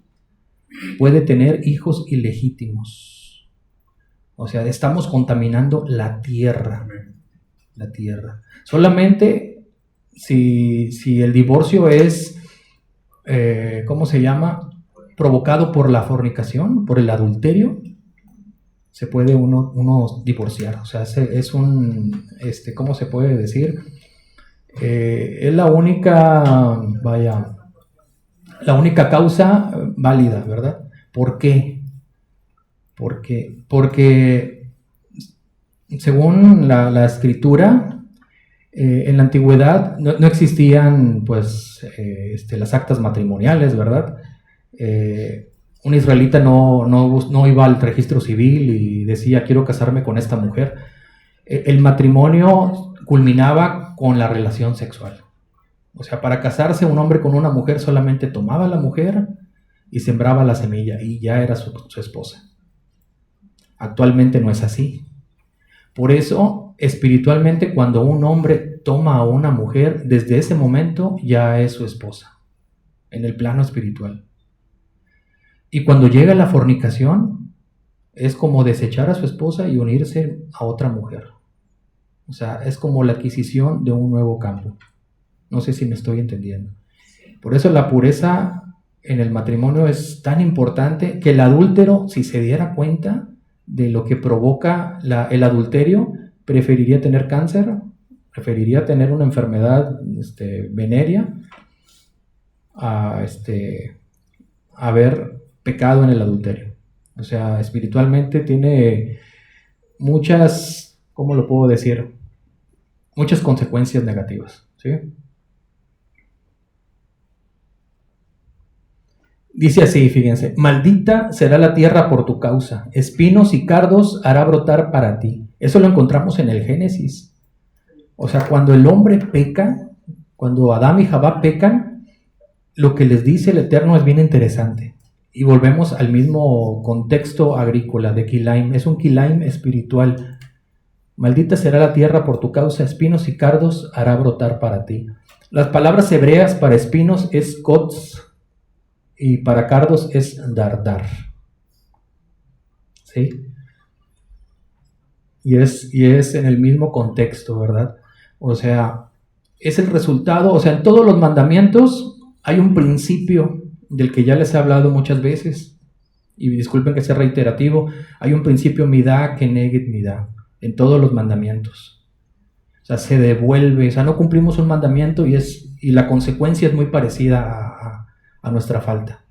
S2: puede tener hijos ilegítimos. O sea, estamos contaminando la tierra. La tierra. Solamente si el divorcio es, ¿cómo se llama? Provocado por la fornicación, por el adulterio, se puede uno divorciar. O sea, es un, ¿cómo se puede decir? Es la única, la única causa válida, ¿verdad? ¿Por qué? Porque según la escritura, en la antigüedad no existían, pues, las actas matrimoniales, ¿verdad? Un israelita no iba al registro civil y decía, quiero casarme con esta mujer. El matrimonio culminaba con la relación sexual. O sea, para casarse un hombre con una mujer solamente tomaba a la mujer y sembraba la semilla y ya era su esposa. Actualmente no es así. Por eso, espiritualmente, cuando un hombre toma a una mujer, desde ese momento ya es su esposa, en el plano espiritual. Y cuando llega la fornicación, es como desechar a su esposa y unirse a otra mujer. O sea, es como la adquisición de un nuevo campo. No sé si me estoy entendiendo. Por eso la pureza en el matrimonio es tan importante, que el adúltero, si se diera cuenta de lo que provoca el adulterio, preferiría tener cáncer, preferiría tener una enfermedad venérea a haber pecado en el adulterio. O sea, espiritualmente tiene muchas, ¿cómo lo puedo decir? Muchas consecuencias negativas, ¿sí? Dice así, fíjense: maldita será la tierra por tu causa, espinos y cardos hará brotar para ti. Eso lo encontramos en el Génesis. O sea, cuando el hombre peca, cuando Adán y Jabá pecan, lo que les dice el Eterno es bien interesante. Y volvemos al mismo contexto agrícola de Kilaim. Es un Kilaim espiritual. Maldita será la tierra por tu causa, espinos y cardos hará brotar para ti. Las palabras hebreas para espinos es kotz, y para cardos es dardar. ¿Sí? Y es en el mismo contexto, ¿verdad? O sea, es el resultado. O sea, en todos los mandamientos hay un principio del que ya les he hablado muchas veces. Y disculpen que sea reiterativo. Hay un principio midá keneged midá en todos los mandamientos. O sea, se devuelve. O sea, no cumplimos un mandamiento y la consecuencia es muy parecida a nuestra falta.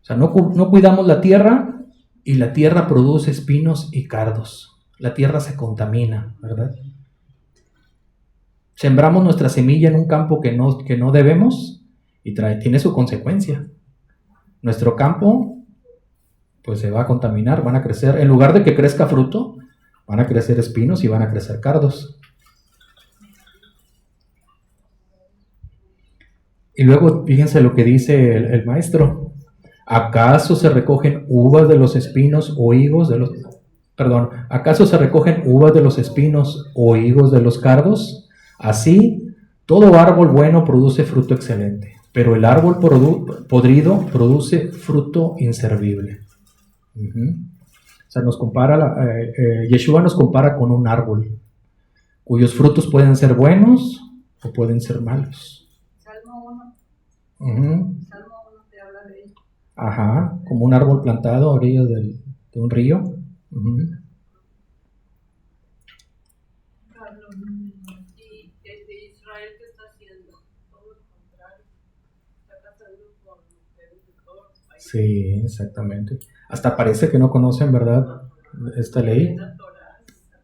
S2: O sea, no cuidamos la tierra y la tierra produce espinos y cardos. La tierra se contamina, ¿verdad? Sembramos nuestra semilla en un campo que no debemos y tiene su consecuencia. Nuestro campo pues se va a contaminar, van a crecer, en lugar de que crezca fruto, van a crecer espinos y van a crecer cardos. Y luego fíjense lo que dice el maestro: ¿acaso se recogen uvas de los espinos o higos de los... ¿acaso se recogen uvas de los espinos o higos de los cardos? Así, todo árbol bueno produce fruto excelente, pero el árbol podrido produce fruto inservible. O sea, Yeshua nos compara con un árbol, cuyos frutos pueden ser buenos o pueden ser malos.
S5: Salmo 1 te habla de ello.
S2: Ajá, como un árbol plantado a orillas de un río.
S6: Y el de Israel, ¿qué está haciendo? Todo lo contrario. Está casando con mujeres de todos los países.
S2: Sí, exactamente. Hasta parece que no conocen, ¿verdad?, esta ley.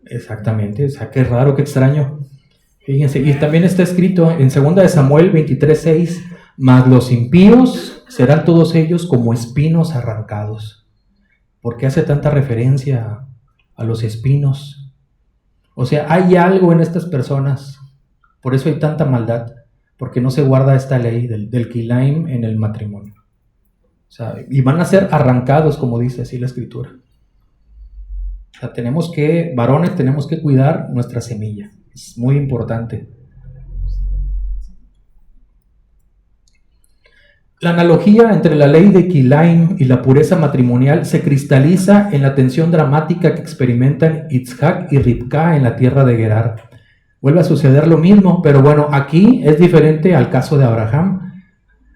S2: Exactamente, o sea, qué raro, qué extraño. Fíjense, y también está escrito en 2 de Samuel 23:6: mas los impíos serán todos ellos como espinos arrancados. ¿Por qué hace tanta referencia a los espinos? O sea, hay algo en estas personas, por eso hay tanta maldad, porque no se guarda esta ley del Kilaim en el matrimonio. O sea, y van a ser arrancados, como dice así la escritura. O sea, varones, tenemos que cuidar nuestra semilla. Es muy importante. La analogía entre la ley de Kilaim y la pureza matrimonial se cristaliza en la tensión dramática que experimentan Itzhak y Ribka en la tierra de Gerar. Vuelve a suceder lo mismo, pero bueno, aquí es diferente al caso de Abraham.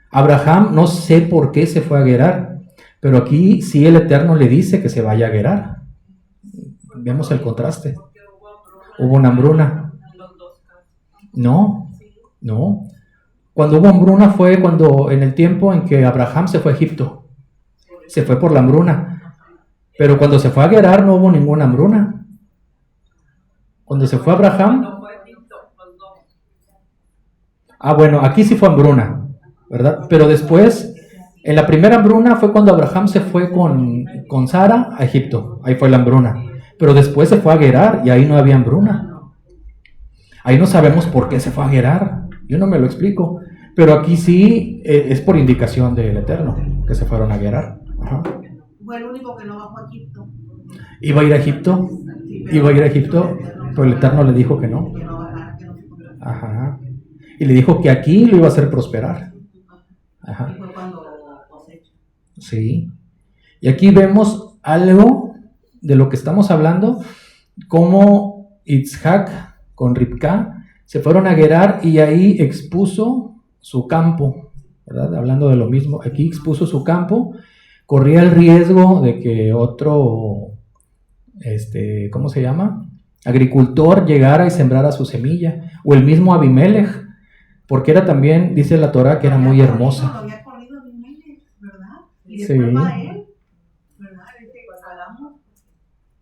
S2: Abraham, no sé por qué se fue a Gerar, pero aquí sí el Eterno le dice que se vaya a Gerar. Vemos el contraste. Hubo una hambruna. No. Cuando hubo hambruna fue en el tiempo en que Abraham se fue a Egipto. Se fue por la hambruna. Pero cuando se fue a Gerar no hubo ninguna hambruna. Cuando se fue Abraham... bueno, aquí sí fue hambruna, ¿verdad? Pero después, en la primera hambruna fue cuando Abraham se fue con Sara a Egipto. Ahí fue la hambruna. Pero después se fue a Gerar y ahí no había hambruna. Ahí no sabemos por qué se fue a Gerar. Yo no me lo explico. Pero aquí sí es por indicación del Eterno que se fueron a Gerar. Ajá.
S3: Fue el único que no bajó a Egipto.
S2: ¿Iba a ir a Egipto? Pero el Eterno le dijo que no. Ajá. Y le dijo que aquí lo iba a hacer prosperar. Ajá.
S3: Y fue cuando cosecha.
S2: Sí. Y aquí vemos algo de lo que estamos hablando, cómo Isaac con Ribca se fueron a Gerar y ahí expuso su campo, ¿verdad? Hablando de lo mismo, aquí expuso su campo, corría el riesgo de que otro, ¿cómo se llama? Agricultor llegara y sembrara su semilla, o el mismo Abimelech, porque era también, dice la Torah, que era muy hermosa.
S3: Lo había corrido Abimelech, ¿verdad? Y
S2: Sí.
S3: después va él, ¿verdad? Hagamos.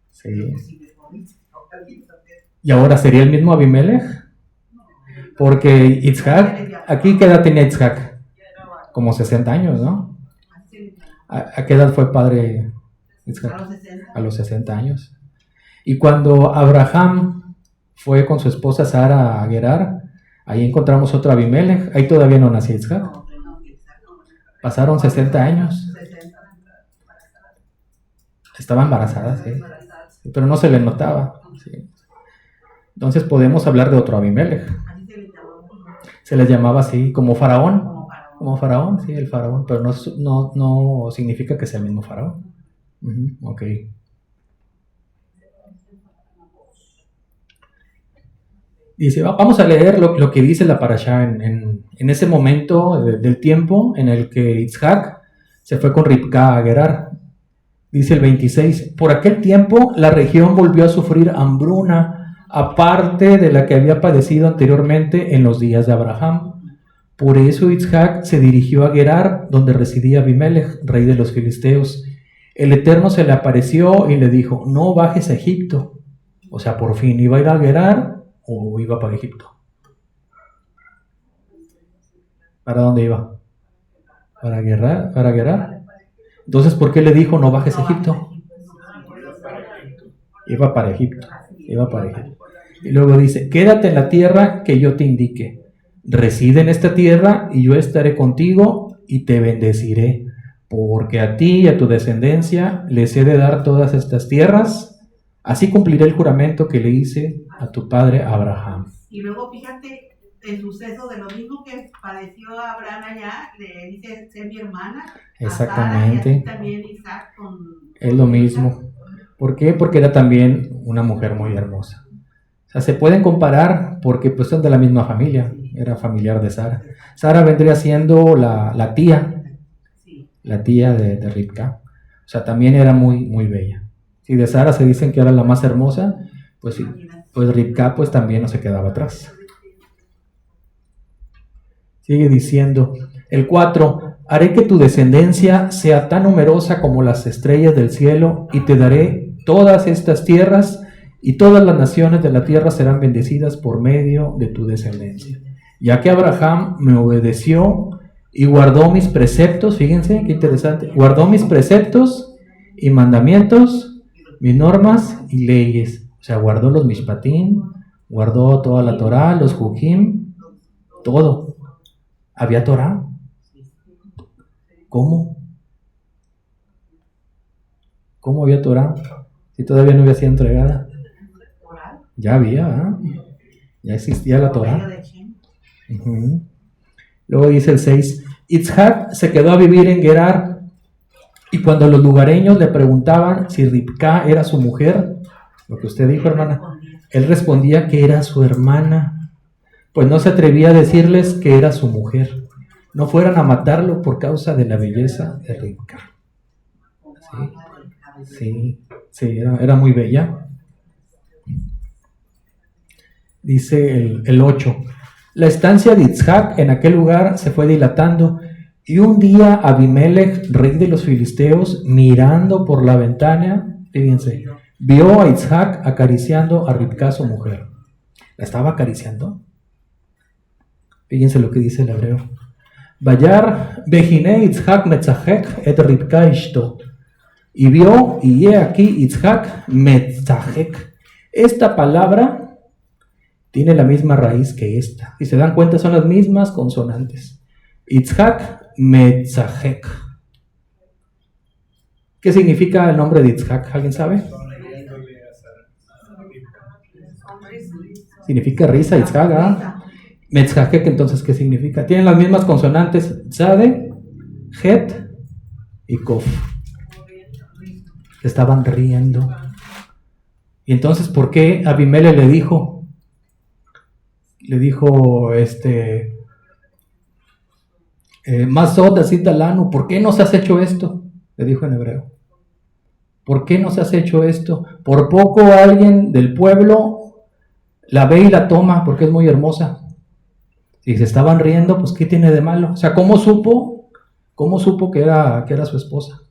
S2: Sí. Y ahora sería el mismo Abimelech, porque Isaac, aquí ¿qué edad tenía Isaac? Como 60 años, ¿no? ¿A qué edad fue padre Isaac? A los 60 años. Y cuando Abraham fue con su esposa Sara a Gerar, ahí encontramos otro Abimelech, ahí todavía no nacía Isaac. Pasaron 60 años. Estaba embarazada, sí. Pero no se le notaba. Sí. Entonces podemos hablar de otro Abimelech. Se les llamaba así, como faraón. Como faraón, sí, el faraón. Pero no significa que sea el mismo faraón. Ok. Dice, vamos a leer lo que dice la parashá en ese momento del tiempo en el que Isaac se fue con Ribca a Gerar. Dice el 26, por aquel tiempo la región volvió a sufrir hambruna, aparte de la que había padecido anteriormente en los días de Abraham. Por eso Isaac se dirigió a Gerar, donde residía Abimelech, rey de los filisteos. El Eterno se le apareció y le dijo, no bajes a Egipto. O sea, por fin, ¿iba a ir a Gerar o iba para Egipto? ¿Para dónde iba? ¿Para Gerar? Entonces, ¿por qué le dijo no bajes a Egipto? Iba para Egipto. Y luego dice, quédate en la tierra que yo te indique. Reside en esta tierra y yo estaré contigo y te bendeciré. Porque a ti y a tu descendencia les he de dar todas estas tierras. Así cumpliré el juramento que le hice a tu padre Abraham.
S3: Y luego fíjate el suceso de lo mismo que padeció Abraham allá, le dice ser mi hermana.
S2: Exactamente.
S3: A Sara, y así también Isaac con
S2: es lo mismo. ¿Por qué? Porque era también una mujer muy hermosa. O sea, se pueden comparar porque pues son de la misma familia. Era familiar de Sara. Sara vendría siendo la tía. La tía de Ribca. O sea, también era muy, muy bella. Si de Sara se dicen que era la más hermosa, pues sí, pues Ribca pues también no se quedaba atrás. Sigue diciendo, el 4, haré que tu descendencia sea tan numerosa como las estrellas del cielo y te daré todas estas tierras y todas las naciones de la tierra serán bendecidas por medio de tu descendencia. Ya que Abraham me obedeció y guardó mis preceptos, fíjense qué interesante, guardó mis preceptos y mandamientos, mis normas y leyes. O sea, guardó los mishpatim, guardó toda la Torah, los jujim, todo. ¿Había Torah? ¿Cómo? ¿Cómo había Torah? Si todavía no había sido entregada. Ya había, ¿eh? Ya existía la Torah. Luego dice el 6, Isaac se quedó a vivir en Gerar y cuando los lugareños le preguntaban si Ribca era su mujer, lo que usted dijo, hermana, él respondía que era su hermana, pues no se atrevía a decirles que era su mujer. No fueran a matarlo por causa de la belleza de Ribca. Sí, era muy bella. Dice el 8. La estancia de Isaac en aquel lugar se fue dilatando y un día Abimelech, rey de los filisteos, mirando por la ventana, fíjense, vio a Isaac acariciando a Ribca, su mujer. ¿La estaba acariciando? Fíjense lo que dice el hebreo. Vayar Bejine Isaac metzachek et Ribca ishto. Y vio, y he aquí Isaac metzachek. Esta palabra tiene la misma raíz que esta. Si se dan cuenta, son las mismas consonantes. Isaac metzachek. ¿Qué significa el nombre de Isaac? ¿Alguien sabe? Significa risa, Isaac. Metzhajek, entonces, ¿qué significa? Tienen las mismas consonantes, Zade, Het y Kof. Estaban riendo. Y entonces, ¿por qué Abimelech le dijo, Mazod Asit Alanu, ¿por qué nos has hecho esto? Le dijo en hebreo. ¿Por qué nos has hecho esto? Por poco alguien del pueblo la ve y la toma porque es muy hermosa. Si se estaban riendo, pues ¿qué tiene de malo? O sea, ¿cómo supo que era su esposa?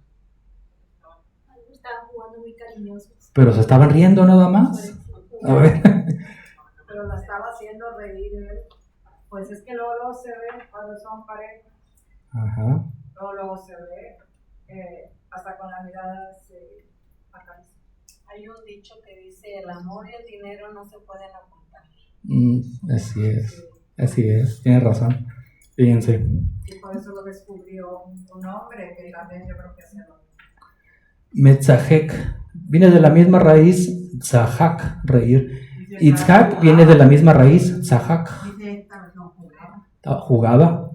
S9: Estaban jugando muy cariñosos.
S2: Pero se estaban riendo nada más. A ver.
S8: Pero la estaba haciendo reír él. Pues es que luego se ve cuando son parejas.
S2: Ajá.
S8: Luego se ve, hasta con la mirada se acaricia.
S9: Hay un dicho que dice, el amor y el dinero no se pueden ocultar.
S2: Así es, tienes razón. Fíjense.
S8: Y por eso lo descubrió un hombre que también yo creo que hacía lo mismo.
S2: Metzahek viene de la misma raíz, Tzahak, reír. Itzhak viene de la misma raíz, Tzahak.
S3: Dice esta versión jugaba.
S2: Jugaba,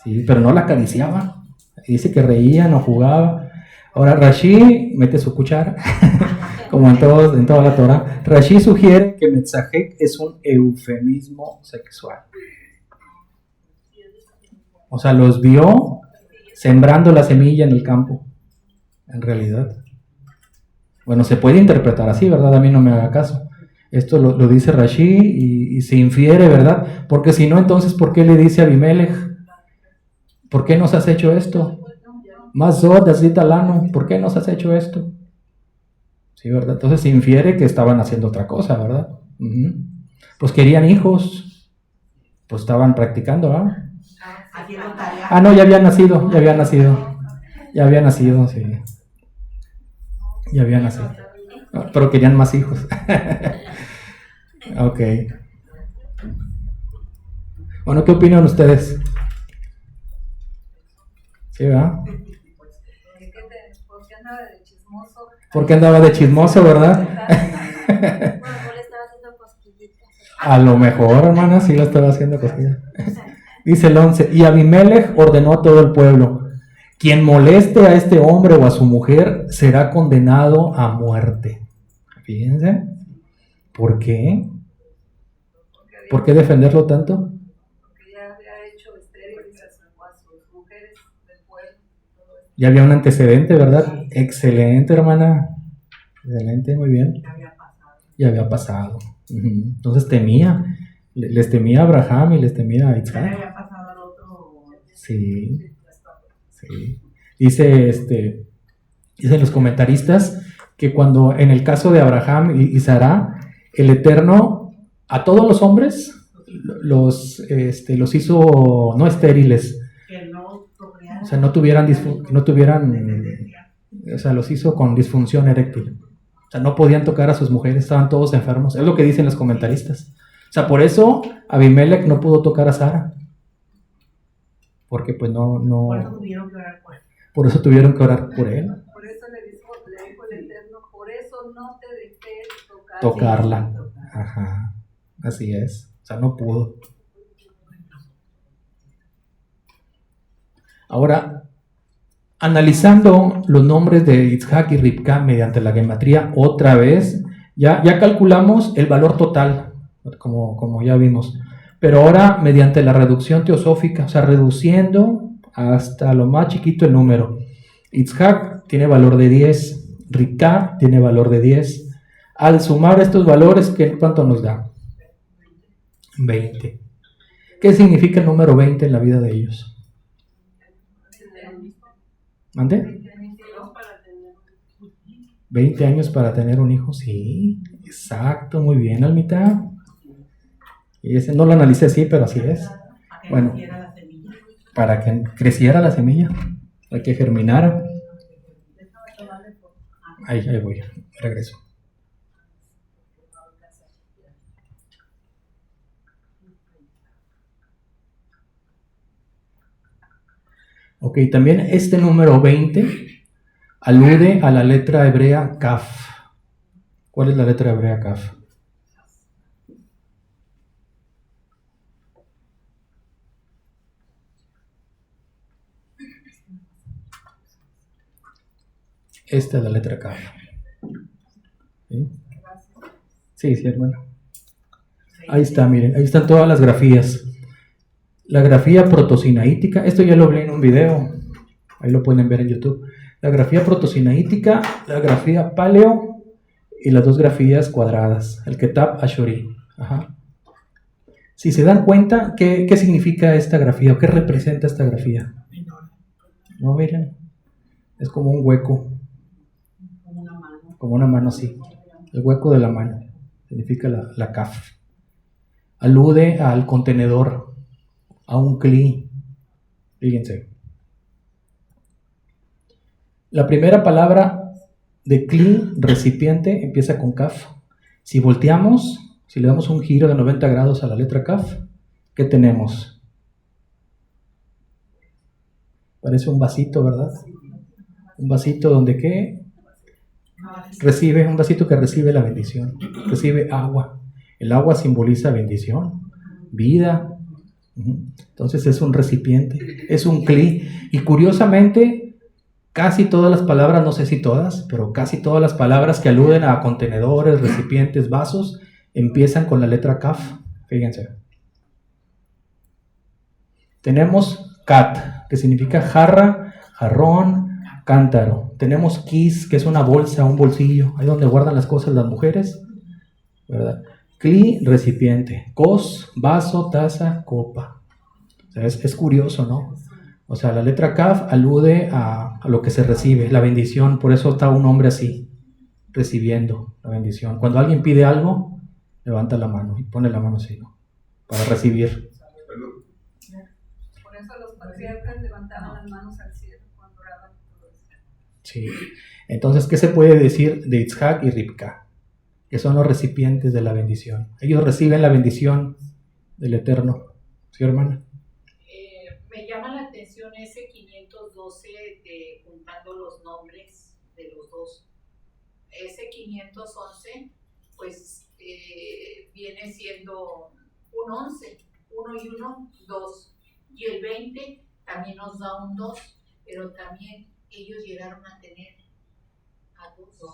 S2: sí, pero no la acariciaba. Dice que reían o jugaba. Ahora Rashi mete su cuchara, como en toda la Torah. Rashi sugiere que Metzahek es un eufemismo sexual. O sea, los vio sembrando la semilla en el campo, en realidad. Bueno, se puede interpretar así, ¿verdad? A mí no me haga caso. Esto lo dice Rashi y se infiere, ¿verdad? Porque si no, entonces, ¿por qué le dice a Abimelech? ¿Por qué nos has hecho esto? Mazod Asit Alanu, ¿por qué nos has hecho esto? Sí, ¿verdad? Entonces se infiere que estaban haciendo otra cosa, ¿verdad? Pues querían hijos, pues estaban practicando, ¿verdad? No, ya había nacido, sí. Ya había nacido. Pero querían más hijos. Ok. Bueno, ¿qué opinan ustedes? ¿Sí, verdad? ¿Por qué andaba de chismoso, verdad? A lo mejor, hermana, sí lo estaba haciendo cosquillas. Dice el 11, y Abimelech ordenó a todo el pueblo, quien moleste a este hombre o a su mujer será condenado a muerte. Fíjense, ¿por qué? ¿Por qué defenderlo tanto?
S5: Porque ya había hecho estériles a sus mujeres del pueblo.
S2: Ya había un antecedente, ¿verdad? Excelente, hermana. Excelente, muy bien. Ya había pasado. Entonces les temía a Abraham y les temía a Isaac. Sí. Dicen los comentaristas que cuando en el caso de Abraham y Sara, el Eterno a todos los hombres los hizo no estériles, o sea, los hizo con disfunción eréctil. O sea, no podían tocar a sus mujeres, estaban todos enfermos. Es lo que dicen los comentaristas. O sea, por eso Abimelech no pudo tocar a Sara. Porque pues no.
S3: Por eso tuvieron que orar por él.
S2: Por eso tuvieron que orar por él.
S5: Por eso le dijo el Eterno, por eso no te dejé
S2: tocarla. Ajá. Así es. O sea, no pudo. Ahora, analizando los nombres de Itzhak y Ribka mediante la gematría otra vez, ya calculamos el valor total, como ya vimos. Pero ahora mediante la reducción teosófica, o sea, reduciendo hasta lo más chiquito el número. Itzhak tiene valor de 10, Ribka tiene valor de 10. Al sumar estos valores, ¿cuánto nos da? 20. ¿Qué significa el número 20 en la vida de ellos? ¿Mande? 20 años para tener un hijo, sí, exacto, muy bien, Almita. Y ese no lo analicé así, pero así es. Bueno, para que creciera la semilla, para que germinara. Ahí voy, regreso. Ok, también este número 20 alude a la letra hebrea Kaf. ¿Cuál es la letra hebrea Kaf? Esta es la letra Kaf. ¿Sí? Sí, hermano. Ahí está, miren, ahí están todas las grafías. La grafía protosinaítica, esto ya lo hablé en un video, ahí lo pueden ver en YouTube. La grafía protosinaítica, la grafía paleo y las dos grafías cuadradas, el Ketab Ashuri. Ajá. Si se dan cuenta, ¿qué significa esta grafía o qué representa esta grafía? No, miren, es como un hueco, como una mano así, el hueco de la mano, significa la Kaf. Alude al contenedor, a un Kli. Fíjense. La primera palabra de Kli, recipiente, empieza con Kaf. Si volteamos, si le damos un giro de 90 grados a la letra Kaf, ¿qué tenemos? Parece un vasito, ¿verdad? Un vasito donde ¿qué? Recibe, un vasito que recibe la bendición, recibe agua. El agua simboliza bendición, vida. Entonces es un recipiente, es un Kli. Y curiosamente, casi todas las palabras, no sé si todas, pero casi todas las palabras que aluden a contenedores, recipientes, vasos, empiezan con la letra Kaf. Fíjense. Tenemos Kat, que significa jarra, jarrón, cántaro. Tenemos Kis, que es una bolsa, un bolsillo, ahí donde guardan las cosas las mujeres, ¿verdad? Kli, recipiente. Kos, vaso, taza, copa. O sea, es curioso, ¿no? O sea, la letra Kaf alude a lo que se recibe, la bendición. Por eso está un hombre así, recibiendo la bendición. Cuando alguien pide algo, levanta la mano y pone la mano así, ¿no? Para recibir.
S5: Por eso los patriarcas levantaban las manos al cielo cuando oraban.
S2: Sí. Entonces, ¿qué se puede decir de Itzhak y Ribka? Que son los recipientes de la bendición. Ellos reciben la bendición del Eterno. ¿Sí, hermana?
S6: Me llama la atención ese 512 de juntando los nombres de los dos. Ese 511, pues viene siendo un 11, 1 y 1, 2. Y el 20 también nos da un 2, pero también ellos llegaron a tener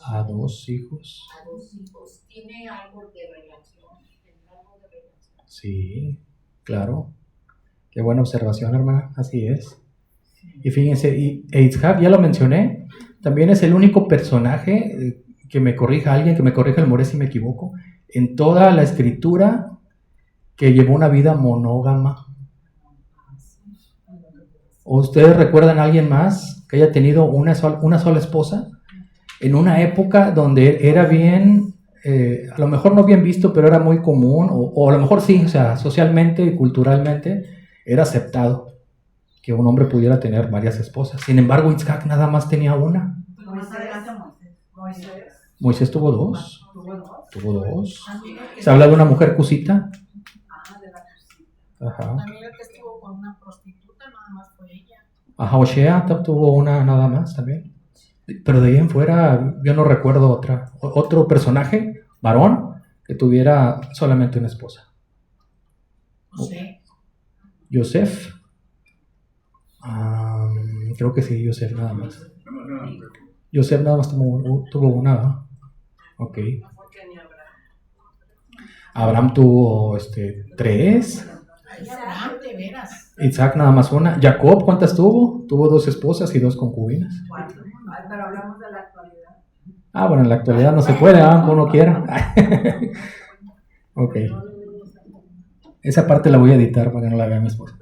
S2: a dos hijos.
S6: A dos hijos. ¿Tiene algo de relación?
S2: Sí, claro. Qué buena observación, hermana. Así es. Y fíjense, Itzhak, ya lo mencioné, también es el único personaje, que me corrija alguien, que me corrija el More si me equivoco, en toda la escritura que llevó una vida monógama. ¿O ustedes recuerdan a alguien más que haya tenido una sola esposa? En una época donde era bien, a lo mejor no bien visto, pero era muy común, o a lo mejor sí, o sea, socialmente y culturalmente era aceptado que un hombre pudiera tener varias esposas. Sin embargo, Itzhak nada más tenía una. Moisés tuvo dos. Tuvo dos. ¿Se habla de una mujer cusita? Ajá.
S9: También el que estuvo con una prostituta, nada más fue ella.
S2: Ajá, Oshea tuvo una nada más también. Pero de ahí en fuera yo no recuerdo otro personaje, varón, que tuviera solamente una esposa. Yosef. Creo que sí, Yosef nada más. Yosef nada más tuvo una, ¿no? Ok. Abraham tuvo 3.
S9: Abraham, de veras.
S2: Isaac nada más una. Jacob, ¿cuántas tuvo? Tuvo 2 esposas y 2 concubinas.
S8: Pero hablamos de la actualidad.
S2: Bueno, en la actualidad no se puede, aunque uno quiera. Ok. Esa parte la voy a editar para que no la vea mi esposa.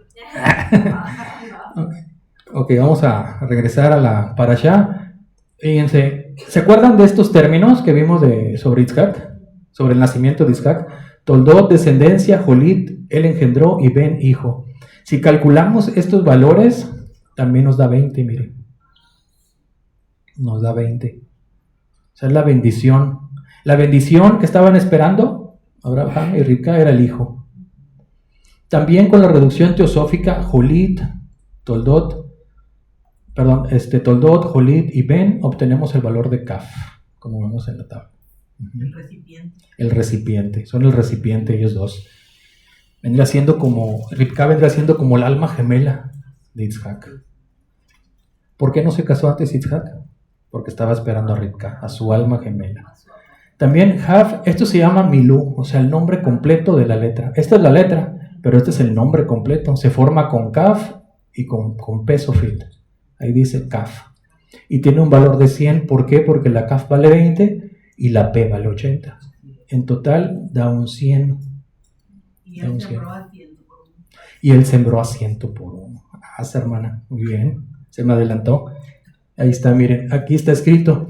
S2: Ok, vamos a regresar a la parashá. Fíjense, ¿se acuerdan de estos términos que vimos sobre Itzhak? Sobre el nacimiento de Itzhak. Toldot, descendencia, Jolit, él engendró y Ben, hijo. Si calculamos estos valores, también nos da 20, miren. Nos da 20. O sea, es la bendición. La bendición que estaban esperando Abraham y Ribka era el hijo. También con la reducción teosófica, Jolit, Toldot, Jolit y Ben, obtenemos el valor de Kaf, como vemos en la tabla.
S3: El recipiente.
S2: El recipiente, son el recipiente ellos dos. Ribka vendrá siendo como el alma gemela de Itzhak. ¿Por qué no se casó antes Itzhak? porque estaba esperando a Rivka, a su alma gemela. También Jav, esto se llama Milú, o sea, el nombre completo de la letra. Esta es la letra, pero este es el nombre completo. Se forma con Kaf y con P sofit. Ahí dice Kaf. Y tiene un valor de 100. ¿Por qué? Porque la Kaf vale 20 y la P vale 80. En total da un 100.
S3: Y él sembró a 100 por 1.
S2: Y él sembró a 100 por 1. Ah, hermana, muy bien. Se me adelantó. Ahí está, miren, aquí está escrito.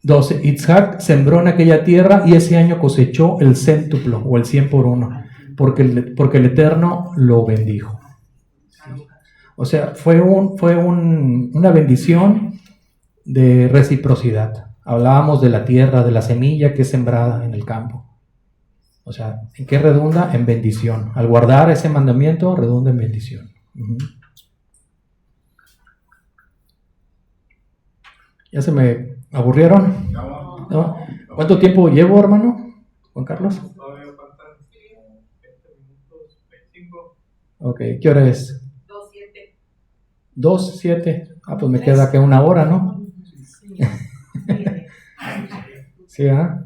S2: 12. Yitzhak sembró en aquella tierra y ese año cosechó el céntuplo o el 100 por 1, porque el Eterno lo bendijo. O sea, fue una bendición de reciprocidad. Hablábamos de la tierra, de la semilla que es sembrada en el campo. O sea, ¿en qué redunda? En bendición. Al guardar ese mandamiento, redunda en bendición. ¿Ya se me aburrieron? ¿No? ¿Cuánto tiempo llevo, hermano? Juan Carlos.
S7: Todavía faltan 20 minutos, 25.
S2: Ok, ¿qué hora es?
S6: 2:07.
S2: 2:07. Ah, pues me queda que 1 hora, ¿no? Sí, ¿ah?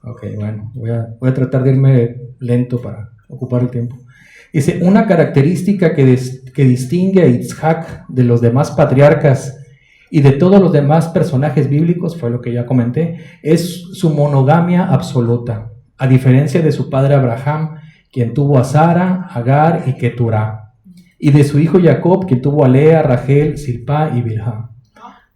S2: Ok, bueno, voy a tratar de irme lento para ocupar el tiempo. Dice, una característica que distingue a Yitzhak de los demás patriarcas y de todos los demás personajes bíblicos, fue lo que ya comenté, es su monogamia absoluta, a diferencia de su padre Abraham, quien tuvo a Sara, Agar y Keturá, y de su hijo Jacob, quien tuvo a Lea, Rachel, Silpá y Bilhá.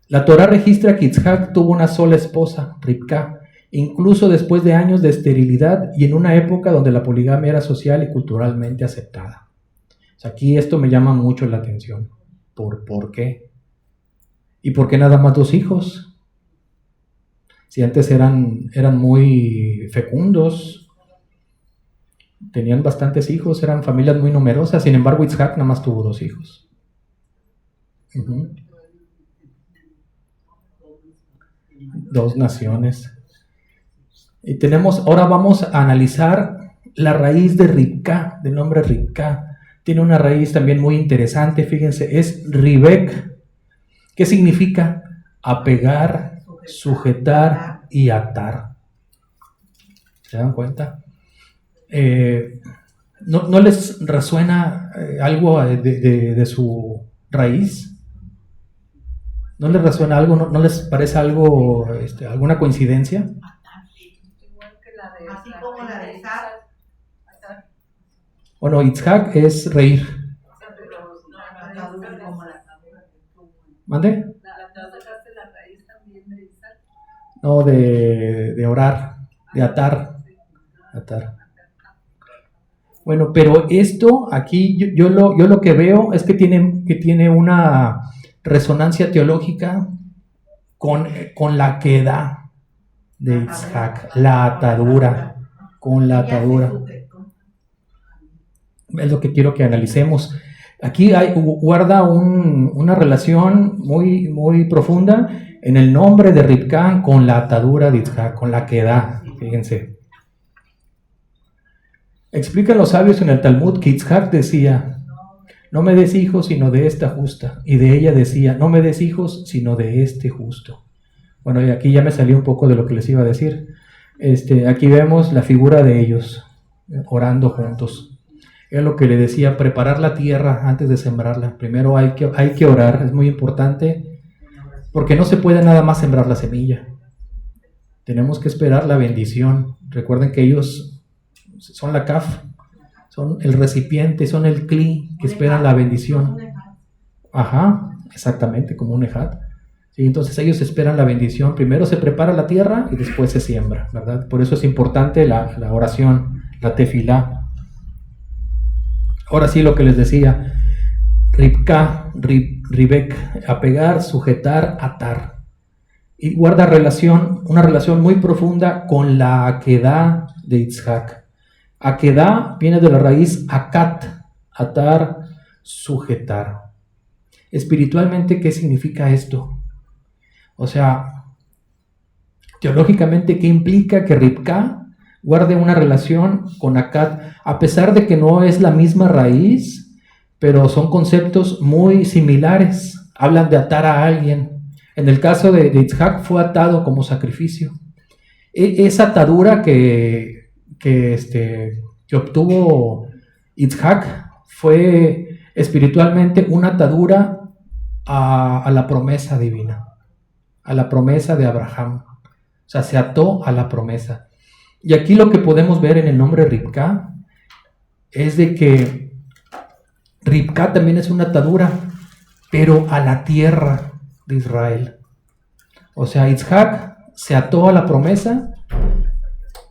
S2: La Torá registra que Yitzhak tuvo una sola esposa, Rivka, incluso después de años de esterilidad y en una época donde la poligamia era social y culturalmente aceptada. O sea, aquí esto me llama mucho la atención. ¿Por qué? ¿Y por qué nada más 2 hijos? Si antes eran muy fecundos, tenían bastantes hijos, eran familias muy numerosas, sin embargo Yitzhak nada más tuvo 2 hijos. 2 naciones. Y ahora vamos a analizar la raíz de Rivka, del nombre Rivka. Tiene una raíz también muy interesante, fíjense, es Rivek. ¿Qué significa? Apegar, sujetar y atar. ¿Se dan cuenta? ¿No les resuena algo de su raíz? ¿No les resuena algo? ¿No les parece algo, alguna coincidencia?
S5: Igual que la de
S3: Así como la de Isaac.
S2: Bueno, Yitzhak es reír. ¿Mande?
S5: La raíz también de Isaac.
S2: No, de orar, de atar. Bueno, pero esto aquí yo lo que veo es que tiene una resonancia teológica con la quedá de Yitzhak, la atadura, con la atadura. Es lo que quiero que analicemos. Aquí guarda una relación muy, muy profunda en el nombre de Rivka con la atadura de Yitzhak, con la quedá. Fíjense. Explican los sabios en el Talmud que Yitzhak decía: no me des hijos sino de esta justa. Y de ella decía: no me des hijos sino de este justo. Bueno, y aquí ya me salió un poco de lo que les iba a decir. Aquí vemos la figura de ellos orando juntos. Es lo que le decía, preparar la tierra antes de sembrarla. Primero hay que orar, es muy importante, porque no se puede nada más sembrar la semilla. Tenemos que esperar la bendición. Recuerden que ellos son la kaf, son el recipiente, son el kli que esperan la bendición. Ajá, exactamente, como un ejad. Sí, entonces ellos esperan la bendición. Primero se prepara la tierra y después se siembra, ¿verdad? Por eso es importante la oración, la tefilá. Ahora sí, lo que les decía, Rivka, Rivek, apegar, sujetar, atar. Y guarda una relación muy profunda con la akedá de Yitzhak. Akedá viene de la raíz akat, atar, sujetar. Espiritualmente, ¿qué significa esto? O sea, teológicamente, ¿qué implica que Rivka guarde una relación con Akat, a pesar de que no es la misma raíz, pero son conceptos muy similares? Hablan de atar a alguien. En el caso de Isaac fue atado como sacrificio. Esa atadura que obtuvo Isaac fue espiritualmente una atadura a la promesa divina, a la promesa de Abraham. O sea, se ató a la promesa. Y aquí lo que podemos ver en el nombre Ribcá es de que Ribcá también es una atadura, pero a la tierra de Israel. O sea, Isaac se ató a la promesa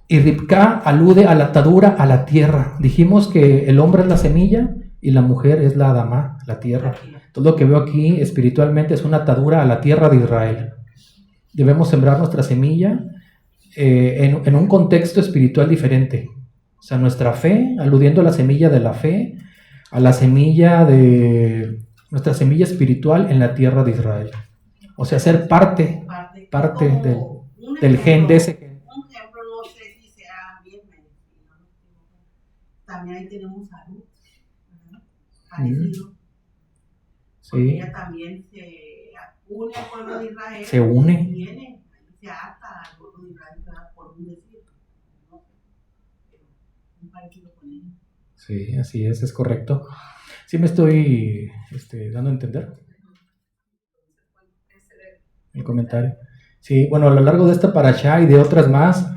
S2: y Ribcá alude a la atadura a la tierra. Dijimos que el hombre es la semilla y la mujer es la Adamá, la tierra. Todo lo que veo aquí espiritualmente es una atadura a la tierra de Israel. Debemos sembrar nuestra semilla en un contexto espiritual diferente. O sea, nuestra fe, aludiendo a la semilla de la fe, a la semilla de nuestra semilla espiritual en la tierra de Israel. O sea, ser parte del gen de ese gen.
S3: Un ejemplo, no sé si sea bien medicina, ¿no? También ahí tenemos salud, ¿verdad? Parecido. Porque ella también se une al pueblo de Israel.
S2: Se une.
S3: Y viene, se ata al pueblo de Israel, ¿verdad? Por un decir. ¿No? Pero un parecido con ella.
S2: Sí, así es correcto. Sí me estoy dando a entender el comentario. Sí, bueno, a lo largo de esta parashá y de otras más,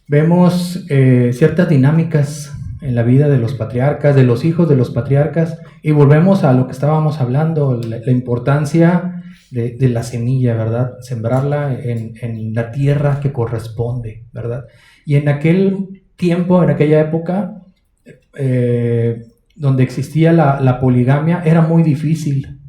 S2: vemos ciertas dinámicas en la vida de los patriarcas, de los hijos de los patriarcas, y volvemos a lo que estábamos hablando, la importancia de la semilla, ¿verdad? Sembrarla en la tierra que corresponde, ¿verdad? Y en aquel tiempo, en aquella época, donde existía la poligamia, era muy difícil,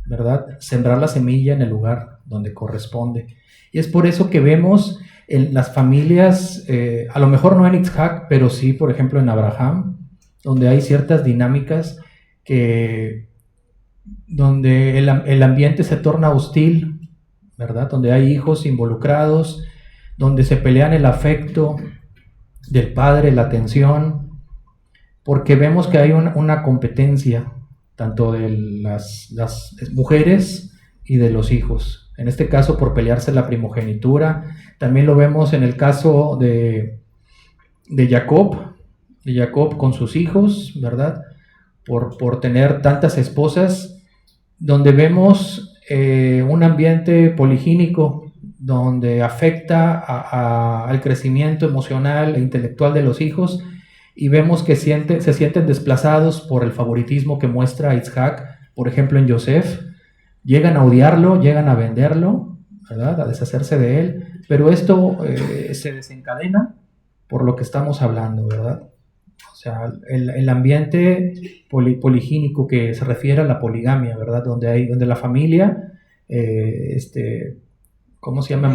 S2: ¿verdad? Sembrar la semilla en el lugar donde corresponde. Y es por eso que vemos en las familias, a lo mejor no en Isaac, pero sí, por ejemplo, en Abraham, donde hay ciertas dinámicas donde el ambiente se torna hostil, ¿verdad? Donde hay hijos involucrados, donde se pelean el afecto del padre, la atención, porque vemos que hay una competencia tanto de las mujeres y de los hijos. En este caso, por pelearse la primogenitura. También lo vemos en el caso de Jacob con sus hijos, ¿verdad? Por tener tantas esposas, donde vemos un ambiente poligínico, donde afecta al crecimiento emocional e intelectual de los hijos, y vemos que se sienten desplazados por el favoritismo que muestra Isaac, por ejemplo en Yosef. Llegan a odiarlo, llegan a venderlo, ¿verdad? A deshacerse de él, pero esto se desencadena por lo que estamos hablando, ¿verdad? O sea, el ambiente poligínico que se refiere a la poligamia, ¿verdad? Donde la familia, ¿cómo se llama?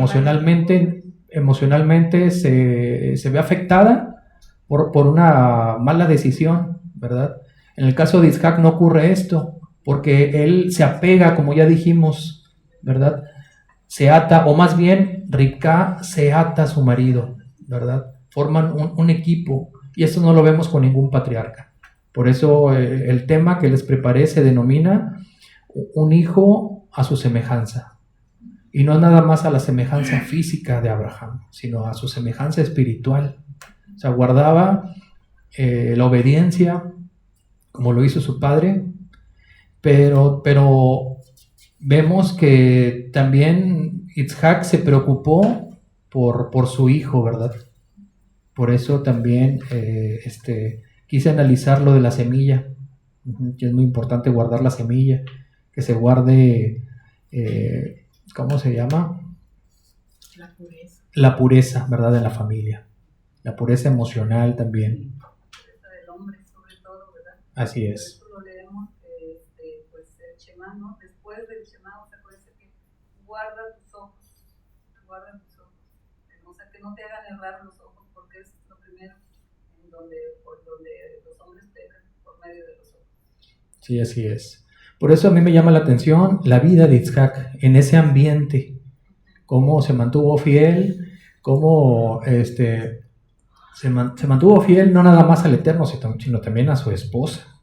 S2: Emocionalmente se ve afectada por una mala decisión, ¿verdad? En el caso de Isaac no ocurre esto, porque él se apega, como ya dijimos, ¿verdad? Se ata, o más bien Ribcá se ata a su marido, ¿verdad? Forman un equipo, y esto no lo vemos con ningún patriarca. Por eso el tema que les preparé se denomina un hijo a su semejanza, y no nada más a la semejanza física de Abraham, sino a su semejanza espiritual. O sea, guardaba la obediencia como lo hizo su padre, pero vemos que también Isaac se preocupó por su hijo, ¿verdad? Por eso también quise analizar lo de la semilla, que es muy importante guardar la semilla, que se guarde, ¿cómo se llama? La pureza, ¿verdad? En la familia. La pureza emocional también.
S5: La pureza del hombre, sobre todo, ¿verdad?
S2: Así es.
S5: Por eso lo leemos, pues el Shema, ¿no? Después del Shema, o sea, puede ser que guarda tus ojos, o sea, que no te hagan errar los ojos, porque es lo primero por donde los hombres pecan, por medio de los ojos.
S2: Sí, así es. Por eso a mí me llama la atención la vida de Isaac en ese ambiente, cómo se mantuvo fiel, cómo se mantuvo fiel no nada más al Eterno, sino también a su esposa.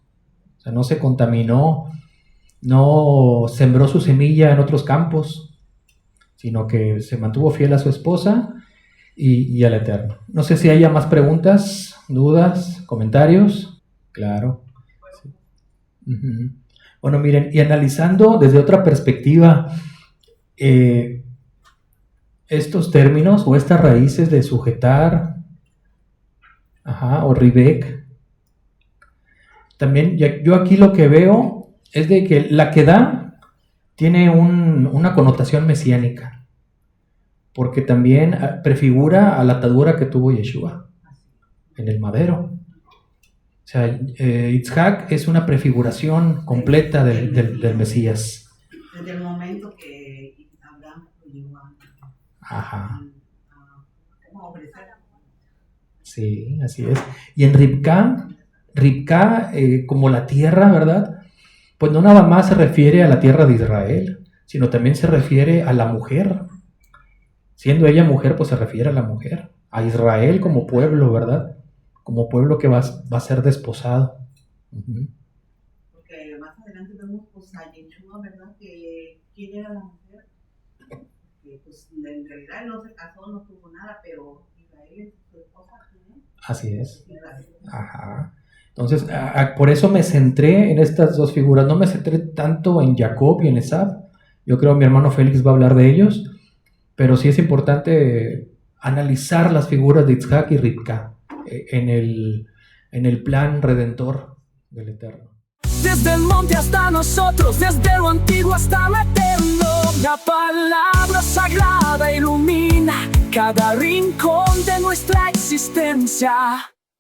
S2: O sea, no se contaminó no sembró su semilla en otros campos, sino que se mantuvo fiel a su esposa y al Eterno. No sé si haya más preguntas, dudas, comentarios. Claro. Sí. Bueno, miren, y analizando desde otra perspectiva estos términos o estas raíces de sujetar, o ribek, también yo aquí lo que veo es de que la quedá tiene una connotación mesiánica, porque también prefigura a la atadura que tuvo Yeshua en el madero. O sea, Yitzhak es una prefiguración completa del Mesías.
S3: Desde el momento que Abraham llegó a ofrecer.
S2: Sí, así es. Y en Ribka, como la tierra, ¿verdad? Pues no nada más se refiere a la tierra de Israel, sino también se refiere a la mujer. Siendo ella mujer, pues se refiere a la mujer, a Israel como pueblo, ¿verdad? Como pueblo que va a ser desposado.
S3: Porque más adelante vemos pues a Yeshua, ¿verdad? Que quién era la mujer. Que pues en realidad no se casó, no tuvo nada, pero Israel es su esposa.
S2: Así es. Entonces, por eso me centré en estas dos figuras. No me centré tanto en Jacob y en Esab. Yo creo que mi hermano Félix va a hablar de ellos. Pero sí es importante analizar las figuras de Yitzhak y Ribka en el plan redentor del Eterno.
S1: Desde el monte hasta nosotros, desde lo antiguo hasta lo eterno, la palabra sagrada ilumina cada rincón de nuestra existencia.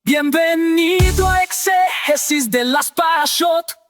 S1: Bienvenido a Exégesis de las Parashot.